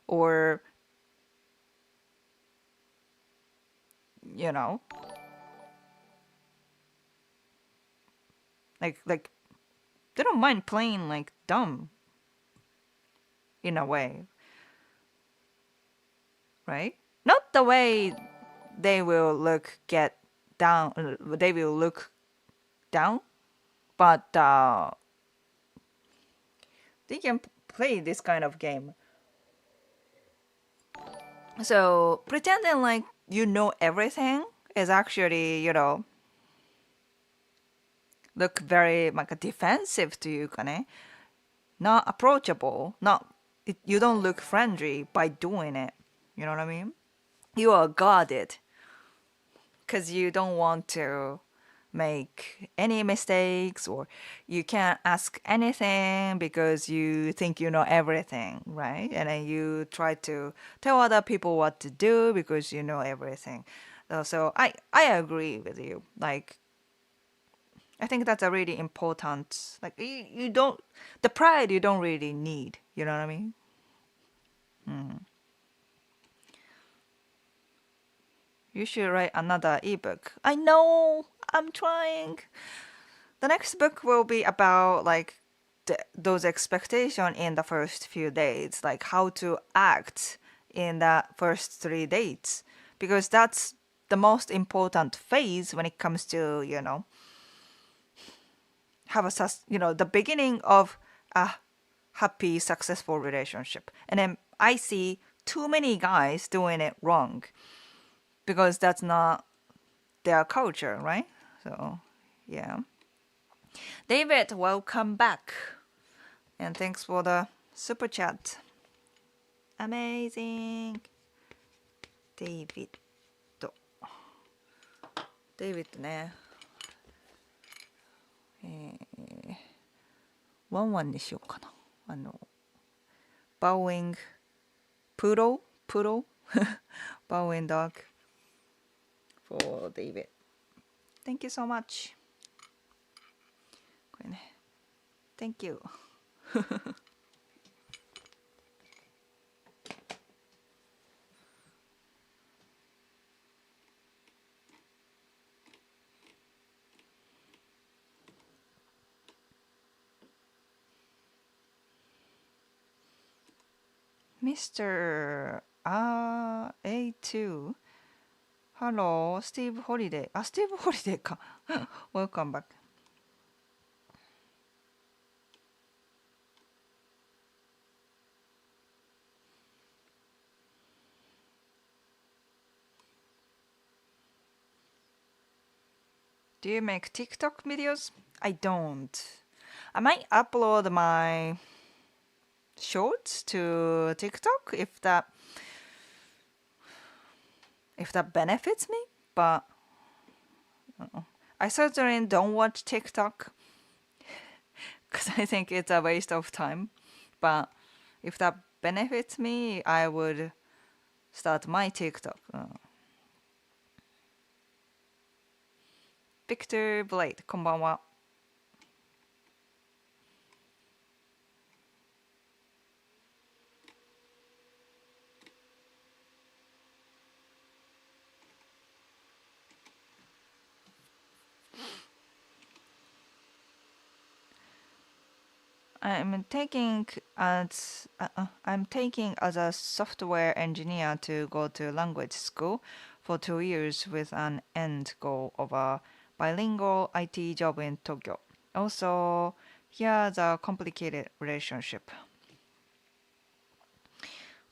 Speaker 1: or, you know, like they don't mind playing like dumb in a way, right? Not the way they will get down, they will look down, but they can play this kind of game. So pretending like you know everything is actually, look very like defensive to you, not approachable, you don't look friendly by doing it. You know what I mean? You are guarded because you don't want to make any mistakes, or you can't ask anything because you think you know everything, right? And then you try to tell other people what to do because you know everything. So I agree with you. Like, I think that's a really important, like, you don't, the pride you don't really need, you know what I mean? You should write another ebook. I know, I'm trying. The next book will be about like those expectations in the first few dates, like how to act in the first 3 dates, because that's the most important phase when it comes to, have the beginning of a happy, successful relationship. And then I see too many guys doing it wrong because that's not their culture, right? So, yeah. David, welcome back. And thanks for the super chat. Amazing. デイビッド。ね。ワンワンにしようかな。Bowing Poodle Bowing dog for David. Thank you so much. これね。Thank you. Mr. A2. Hello, Steve Holiday. Steve Holiday か。Welcome back. Do you make TikTok videos? I don't. I might upload my shorts to TikTok if that benefits me, but I certainly don't watch TikTok because I think it's a waste of time. But if that benefits me, I would start my TikTok. Victor Blade, こんばんは。I'm taking as a software engineer to go to language school for 2 years with an end goal of a bilingual IT job in Tokyo. Also, here's a complicated relationship.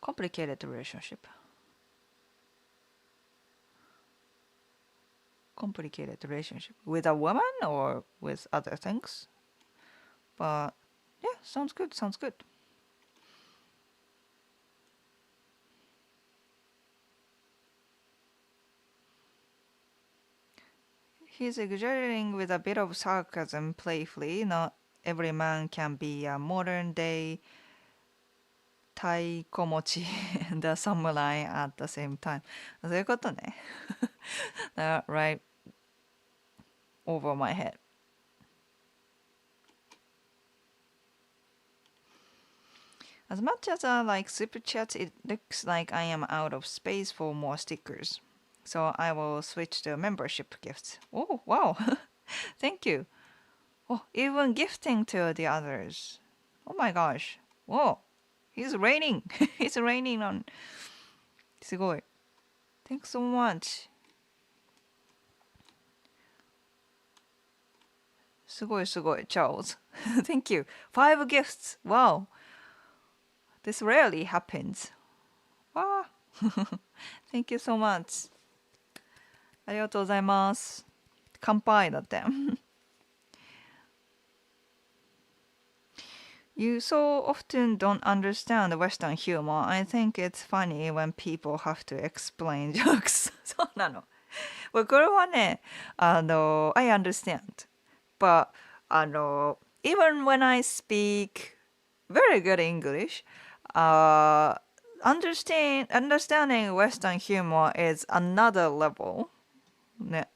Speaker 1: Complicated relationship with a woman or with other things. But yeah, sounds good. He's exaggerating with a bit of sarcasm playfully. Not every man can be a modern day taikomochi and a samurai at the same time. そういうことね。Right. over my head. As much as I like super chats, it looks like I am out of space for more stickers. So I will switch to membership gifts. Oh, wow. Thank you. Oh, even gifting to the others. Oh my gosh. Whoa. He's raining. He's raining on. すごい. Thanks so much. すごいすごい Charles. Thank you. 5 gifts. Wow. This rarely happens. Wow. Thank you so much. ありがとうございます。乾杯だって。You so often don't understand Western humor. I think it's funny when people have to explain jokes. そうなの。これはね、I understand. But, even when I speak very good English, understanding Western humor is another level. ね。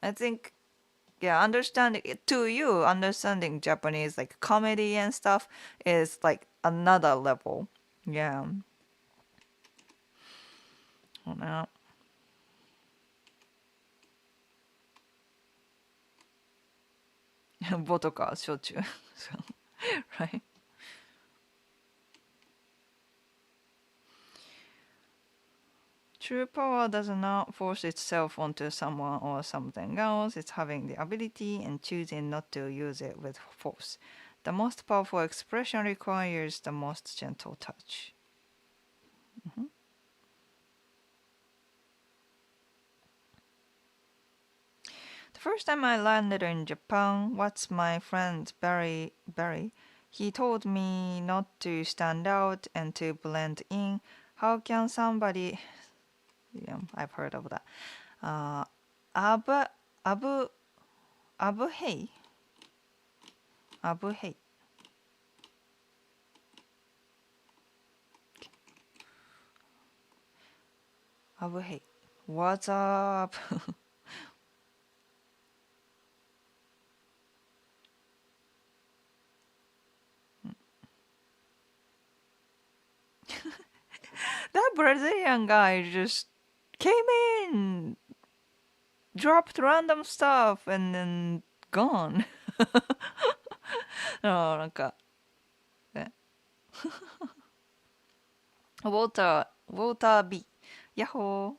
Speaker 1: I think, yeah, understanding to you, understanding Japanese like comedy and stuff is like another level. Yeah. そうね。vodka, 焼酎。right? True power does not force itself onto someone or something else. It's having the ability and choosing not to use it with force. The most powerful expression requires the most gentle touch. The first time I landed in Japan, what's my friend Barry, he told me not to stand out and to blend in. How can somebody, yeah, I've heard of that. Abu, Abu, Abu Hey. Abu Hey. Abu Hey. What's up? That Brazilian guy just came in, dropped random stuff, and then gone. なんか、ね。Water B. Yahoo!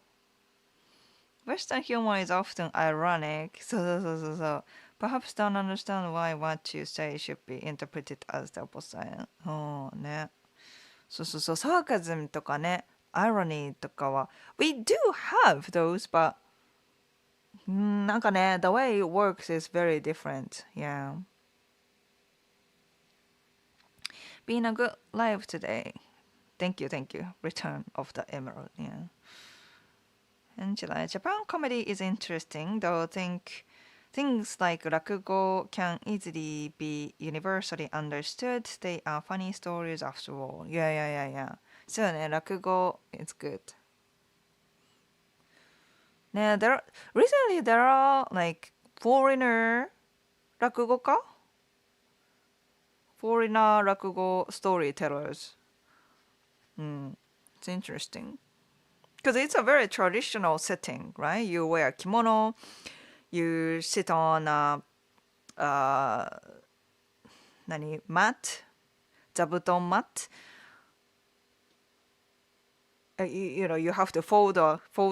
Speaker 1: Western humor is often ironic. そう。Perhaps don't understand why what you say should be interpreted as the opposite. ね。そう。サーカズムとかね、irony とかは、we do have those, but なんかね、the way it works is very different. Yeah. Been a good live today. Thank you. Return of the Emerald. Yeah. And Japan comedy is interesting, though things like rakugo can easily be universally understood. They are funny stories after all. Yeah. そうね、rakugo is good. Yeah, recently there are like foreigner rakugoka? Foreigner rakugo storytellers. It's interesting. Because it's a very traditional setting, right? You wear kimono, you sit on a mat, zabuton mat. You have to fold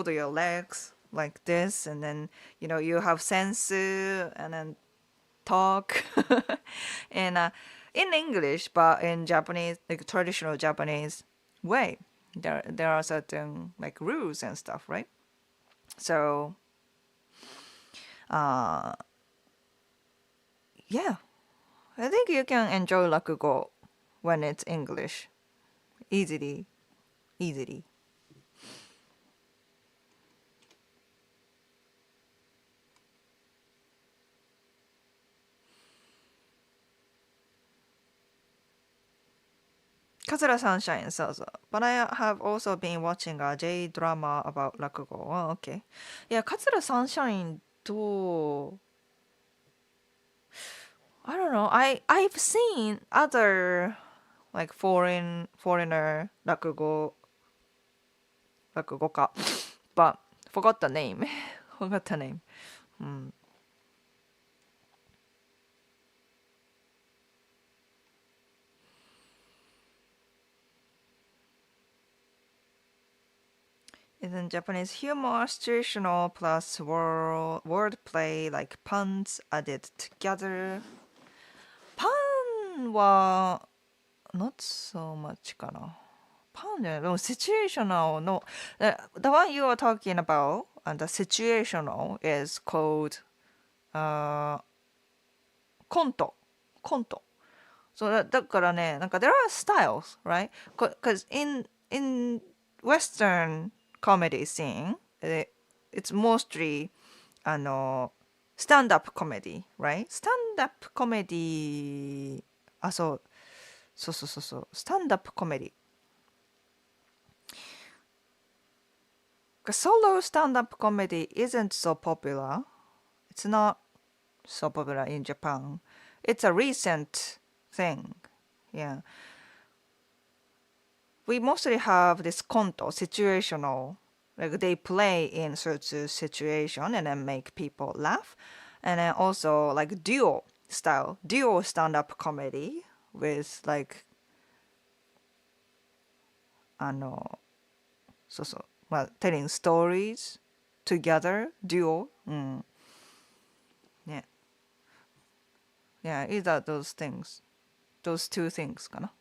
Speaker 1: your legs like this, and then you have sensu, and then talk, and in English, but in Japanese, like traditional Japanese way, there are certain like rules and stuff, right? So, yeah, I think you can enjoy rakugo when it's English easily. 桂 Sunshine, そう。But I have also been watching a J drama about 落語. Oh, okay. いや、桂 Sunshine と I don't know. I've seen other like foreigner 落語家 but forgot the name. Forgot the name. In Japanese humor, situational plus wordplay like puns added together. Pun は not so much かな。パンじゃない。でも situational の the one you are talking about and the situational is called コント。コント。そうだからね、なんか there are styles, right? Because in Western comedy scene, it's mostly スタンダップコメディ right? スタンダップコメディそうスタンダップコメディ solo stand-up comedy isn't so popular. It's not so popular in Japan. It's a recent thing. Yeah. We mostly have this conto, situational. Like they play in certain situation and then make people laugh. And then also like duo style, duo stand-up comedy with like まあ telling stories together, duo. Yeah. Yeah, either those things. Those two things かな。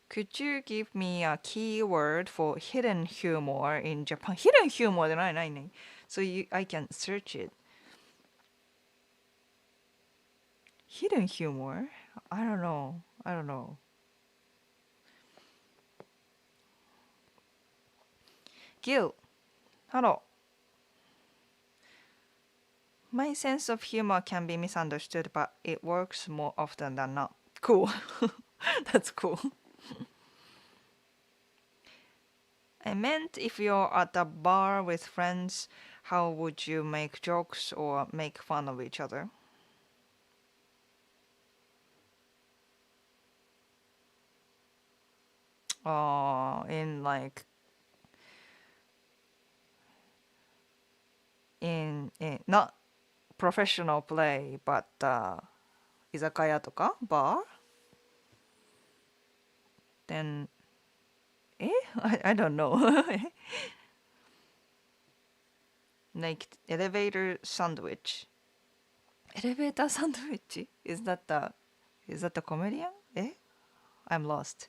Speaker 1: Could you give me a keyword for hidden humor in Japan? Hidden humor じゃないね。So I can search it. Hidden humor? I don't know. Gil, hello. My sense of humor can be misunderstood, but it works more often than not. Cool. That's cool. I meant if you're at a bar with friends, how would you make jokes or make fun of each other? In like in not professional play, but 居酒屋とか bar? Then I don't know. Like elevator sandwich. Elevator sandwich? Is that a comedian? I'm lost.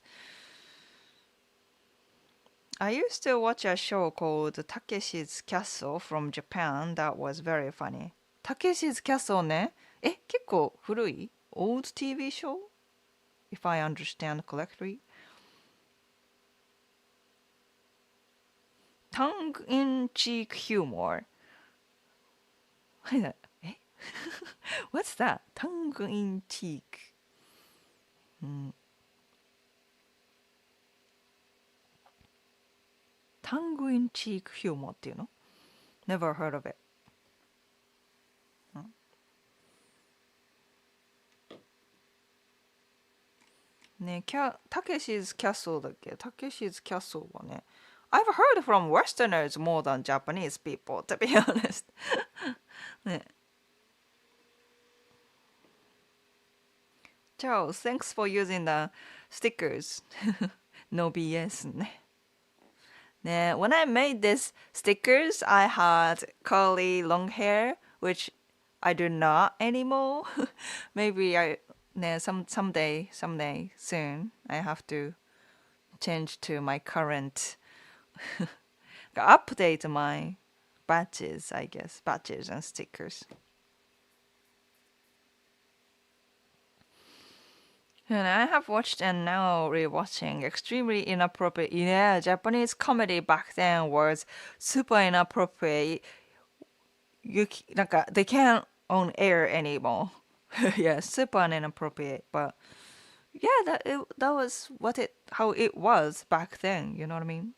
Speaker 1: I used to watch a show called Takeshi's Castle from Japan that was very funny. Takeshi's Castle ね。結構古い old TV show? If I understand correctly. Tongue-in-cheek humor. What's that? Tongue-in-cheek. Tongue-in-cheek humor っていうの Never heard of it. ね、Takeshi's Castle だっけ Takeshi's Castle はね I've heard from Westerners more than Japanese people, to be honest. ね Charles, thanks for using the stickers. No BS ね。ね When I made these stickers, I had curly long hair, which I do not anymore. Maybe someday soon I have to change to my current update my badges, I guess, badges and stickers. And I have watched and now rewatching extremely inappropriate. Yeah, Japanese comedy back then was super inappropriate. They can't on air anymore. Yeah, super inappropriate. But yeah, that was how it was back then. You know what I mean?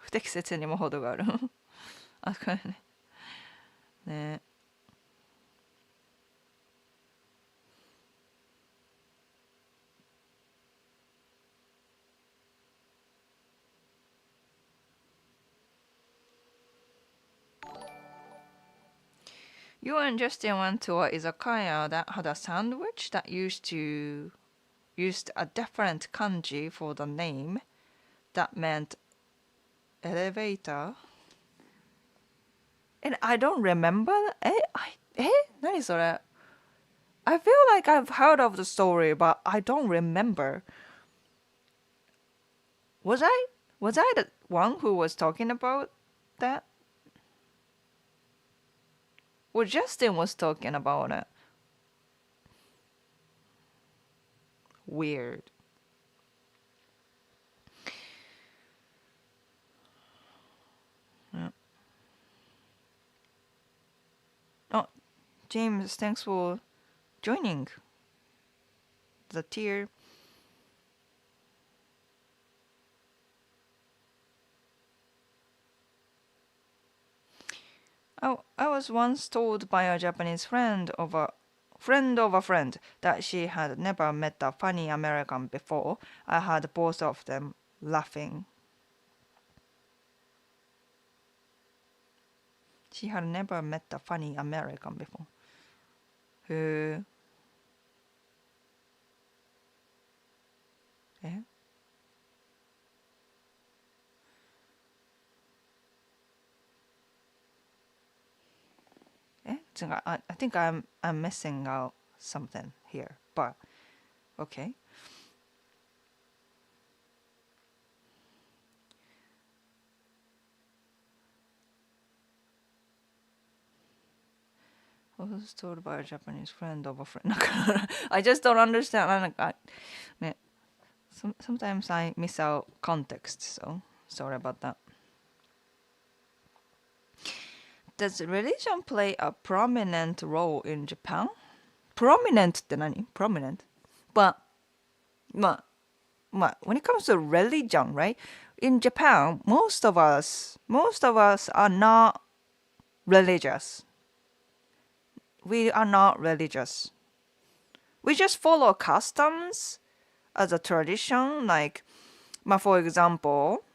Speaker 1: 不適切にも程がある。あ、これね。ね。You and Justin went to a izakaya that had a sandwich that used a different kanji for the name that meant elevator. And I don't remember. 何それ? I feel like I've heard of the story, but I don't remember. Was I the one who was talking about that? Or Justin was talking about it? Weird. Yeah. Oh, James, thanks for joining the tier. I was once told by a Japanese friend of a friend that she had never met a funny American before. I had both of them laughing. She had never met a funny American before. へえ。I think I'm missing out something here, but okay. I was told by a Japanese friend of a friend. I just don't understand. Sometimes I miss out context, so sorry about that. Does religion play a prominent role in Japan? Prominent って何? Prominent. But, when it comes to religion, right? In Japan, most of us are not religious. We are not religious. We just follow customs as a tradition. Like, for example,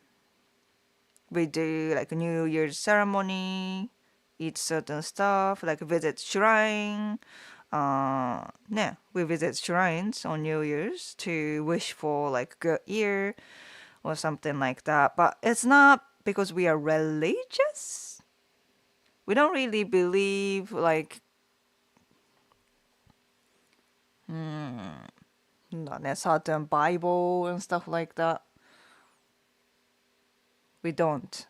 Speaker 1: we do like a New Year's ceremony, eat certain stuff, like visit shrine. We visit shrines on New Year's to wish for like good year or something like that. But it's not because we are religious. We don't really believe like certain Bible and stuff like that. We don't.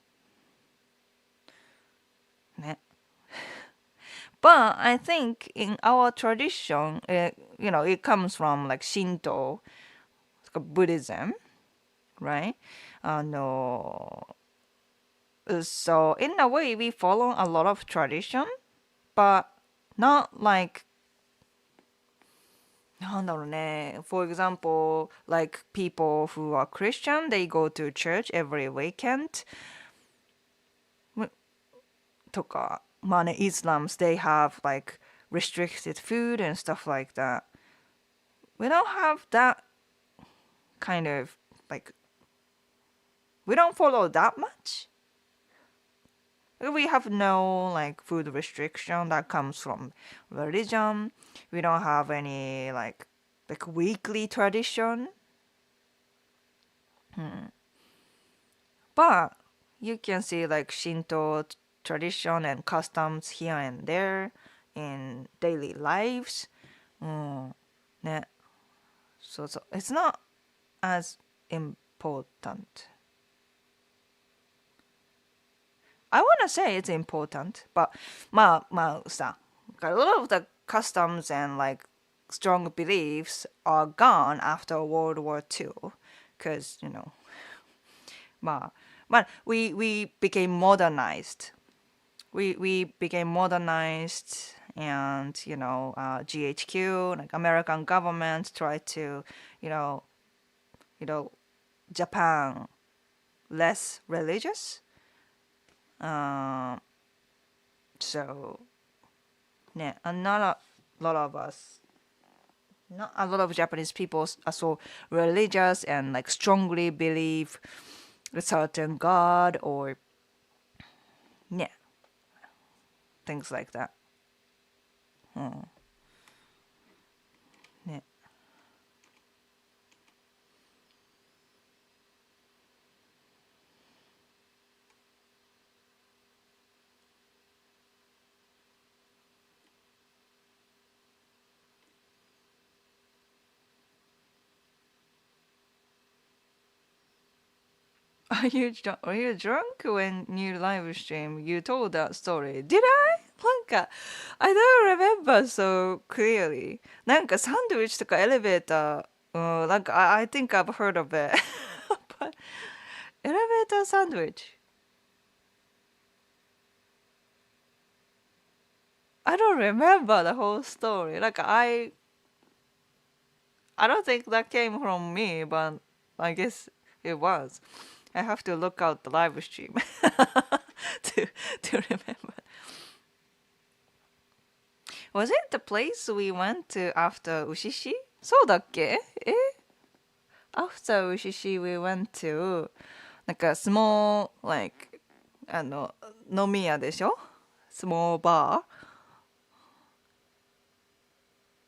Speaker 1: But I think in our tradition, it comes from like Shinto, Buddhism, right? No. So in a way, we follow a lot of tradition, but not like, for example, like people who are Christian, they go to church every weekend. とか、Islams, they have like restricted food and stuff like that. We don't have that kind of like, we don't follow that much. We have no like food restriction that comes from religion. We don't have any like weekly tradition. But you can see like Shinto tradition and customs here and there in daily lives. ね。そうそう。It's not as important. I want to say it's important, but さ、a lot of the customs and like strong beliefs are gone after World War II, because we became modernized. We became modernized, and GHQ, like American government, tried to Japan less religious. So, yeah, and not a lot of us, not a lot of Japanese people are so religious and like strongly believe a certain god or yeah, things like that. Yeah. Are you drunk when you live stream? You told that story. Did I? なんか I don't remember so clearly. なんかサンドイッチとかエレベーター、なんか I think I've heard of it. But エレベーターサンドイッチ I don't remember the whole story. Like I don't think that came from me, but I guess it was. I have to look out the live stream to to remember. Was it the place we went to after Ushishi? そうだっけAfter Ushishi we went to なんか small like 飲み屋でしょ Small bar.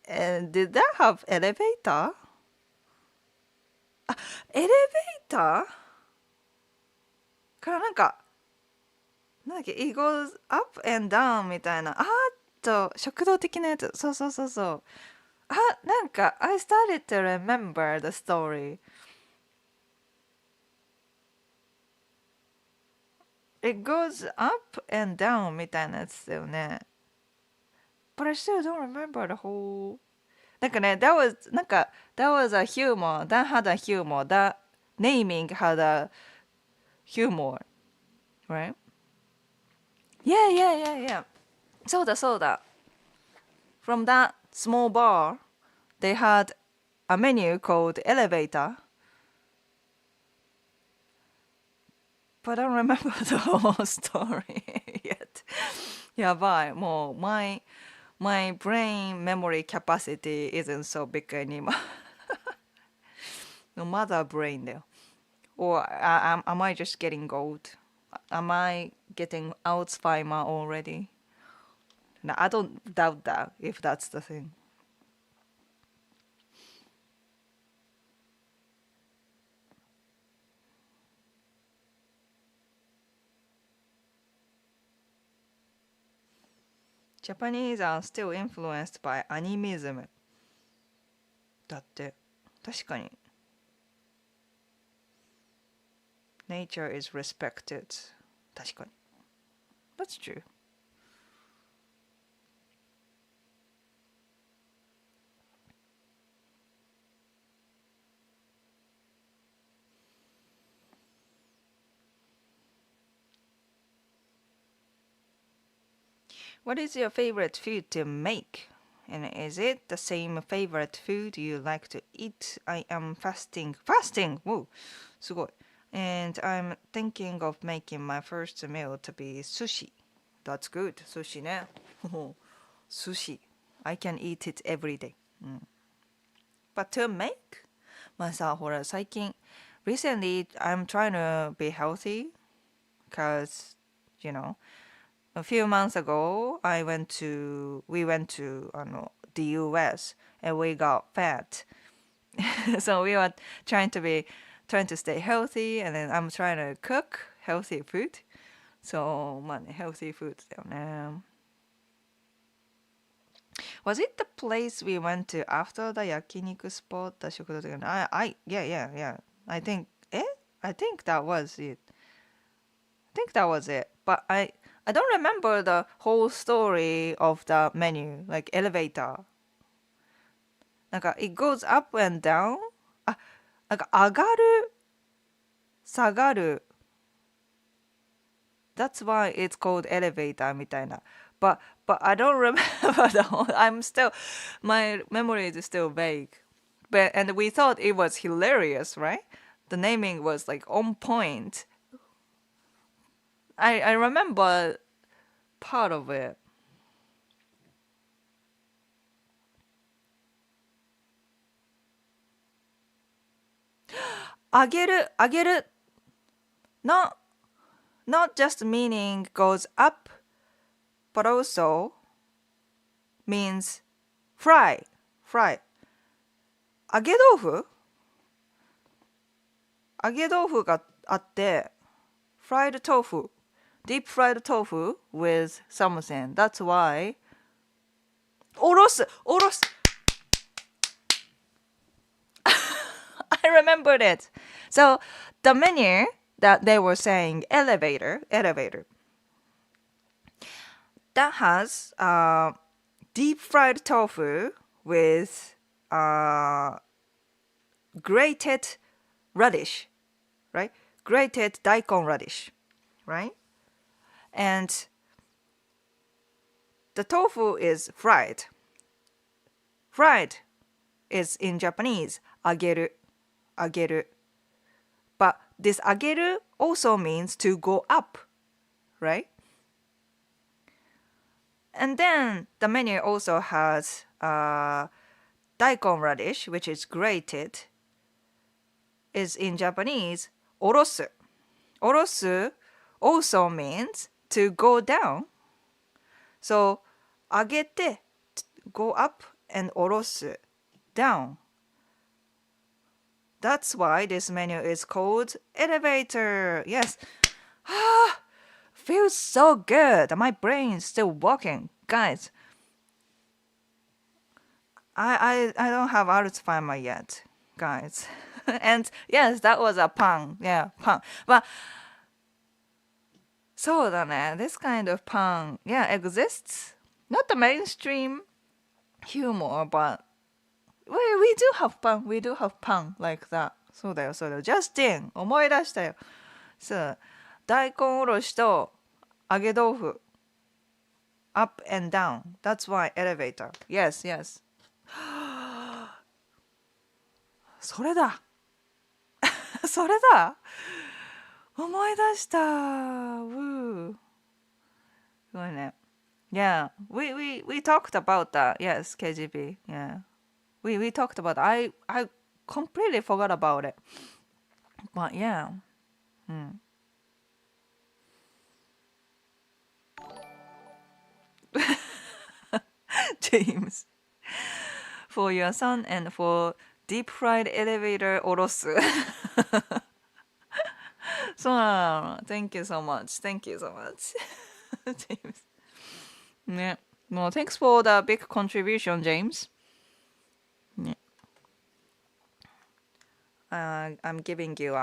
Speaker 1: And did that have elevator? エレベーターからなんだっけ It goes up and down みたいな食堂的なやつそうそうそうそうなんか I started to remember the story. It goes up and down みたいなやつだよね But I still don't remember the whole なんかね that was a humor that had a humor that naming had a humor right? Yeah そうだそうだ From that small bar they had a menu called elevator but I don't remember the whole story yet やばいもう my brain memory capacity isn't so big anymore no mother brain だよ or am I just getting old am I getting Alzheimer already no, I don't doubt that if that's the thing Japanese are still influenced by animism だって確かに Nature is respected 確かに That's true What is your favorite food to make? And is it the same favorite food you like to eat? I am fasting. Fasting! Whoa! すごい. And I'm thinking of making my first meal to be sushi. That's good. Sushi ね. Sushi. I can eat it every day. But to make? まあさ、ほら、最近 recently I'm trying to be healthy because, you know, a few months ago, we went to the US and we got fat. So we were trying to stay healthy and then I'm trying to cook healthy food. So, まあね、healthy food だよね。Was it the place we went to after the 焼肉 spot? the 食堂とかね yeah. I think that was it. But I don't remember the whole story of the menu, like elevator. なんか it goes up and down. なんか上がる、下がる。That's why it's called elevator みたいな。But I don't remember the whole. My memory is still vague. And we thought it was hilarious, right? The naming was like on point. I remember part of it. 아게르, not just meaning goes up, but also means fry. 揚げ豆腐があって fried tofu, deep fried tofu with something. That's why おろす I remembered it. So the menu that they were saying elevator that has deep fried tofu with grated radish, right? Grated daikon radish, right? And the tofu is fried. Fried is in Japanese 揚げる. But this 揚げる also means to go up, right? And then the menu also has daikon radish, which is grated, is in Japanese おろす. おろす also means to go down. So 揚げて go up and おろす down. That's why this menu is called elevator. Yes. Feels so good. My brain is still working. Guys, I don't have Alzheimer yet, guys. And yes, that was a pun. Yeah, pun. But そうだね. This kind of pun, yeah, exists. Not the mainstream humor, but we do have pun. We do have pun like that. そうだよ. Justin, 思い出したよ. そう。大根おろしと揚げ豆腐. Up and down. That's why elevator. Yes. それだ思い出した。Woo. すごいね。Yeah, we talked about that. Yes, KGB. Yeah. We talked about that. I completely forgot about it. But yeah. James. For your son and for deep fried elevator おろす。そうなの。Thank you so much. James. ね。もう thanks for the big contribution, James. ね。I'm giving you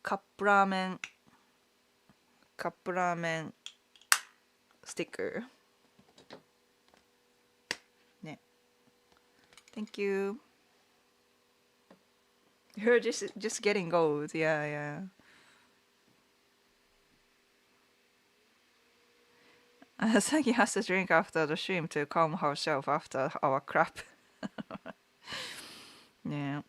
Speaker 1: カップラーメンsticker. ね。Thank you. You're just getting old. Yeah. Sagi has to drink after the stream to calm herself after our crap. Yeah.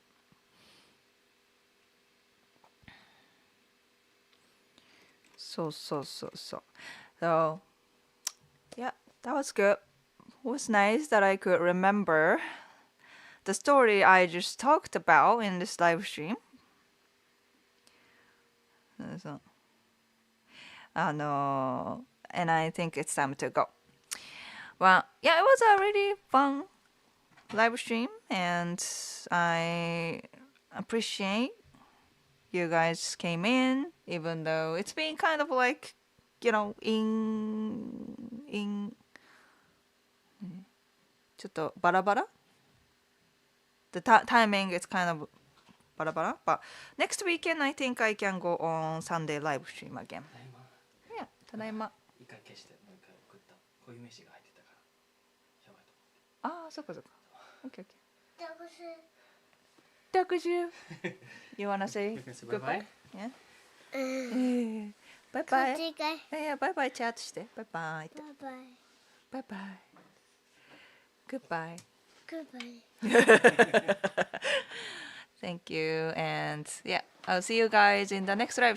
Speaker 1: So, yeah, that was good. It was nice that I could remember the story I just talked about in this live stream. そう。and I think it's time to go. Well, yeah, it was a really fun live stream, and I appreciate you guys came in, even though it's been kind of like, in ちょっとバラバラ? The timing is kind of バラバラ? But next weekend, I think I can go on Sunday live stream again. Yeah, ただいま。
Speaker 3: 一回消してもう一回送った。こういう飯が入ってたから。やばいと思って。
Speaker 1: ああ、そっか。Okay. Dakuju. You wanna say goodbye? Yeah. Bye bye. Yeah, bye bye. Chat して。Bye bye. Bye bye. Goodbye. Thank you, and yeah, I'll see you guys in the next live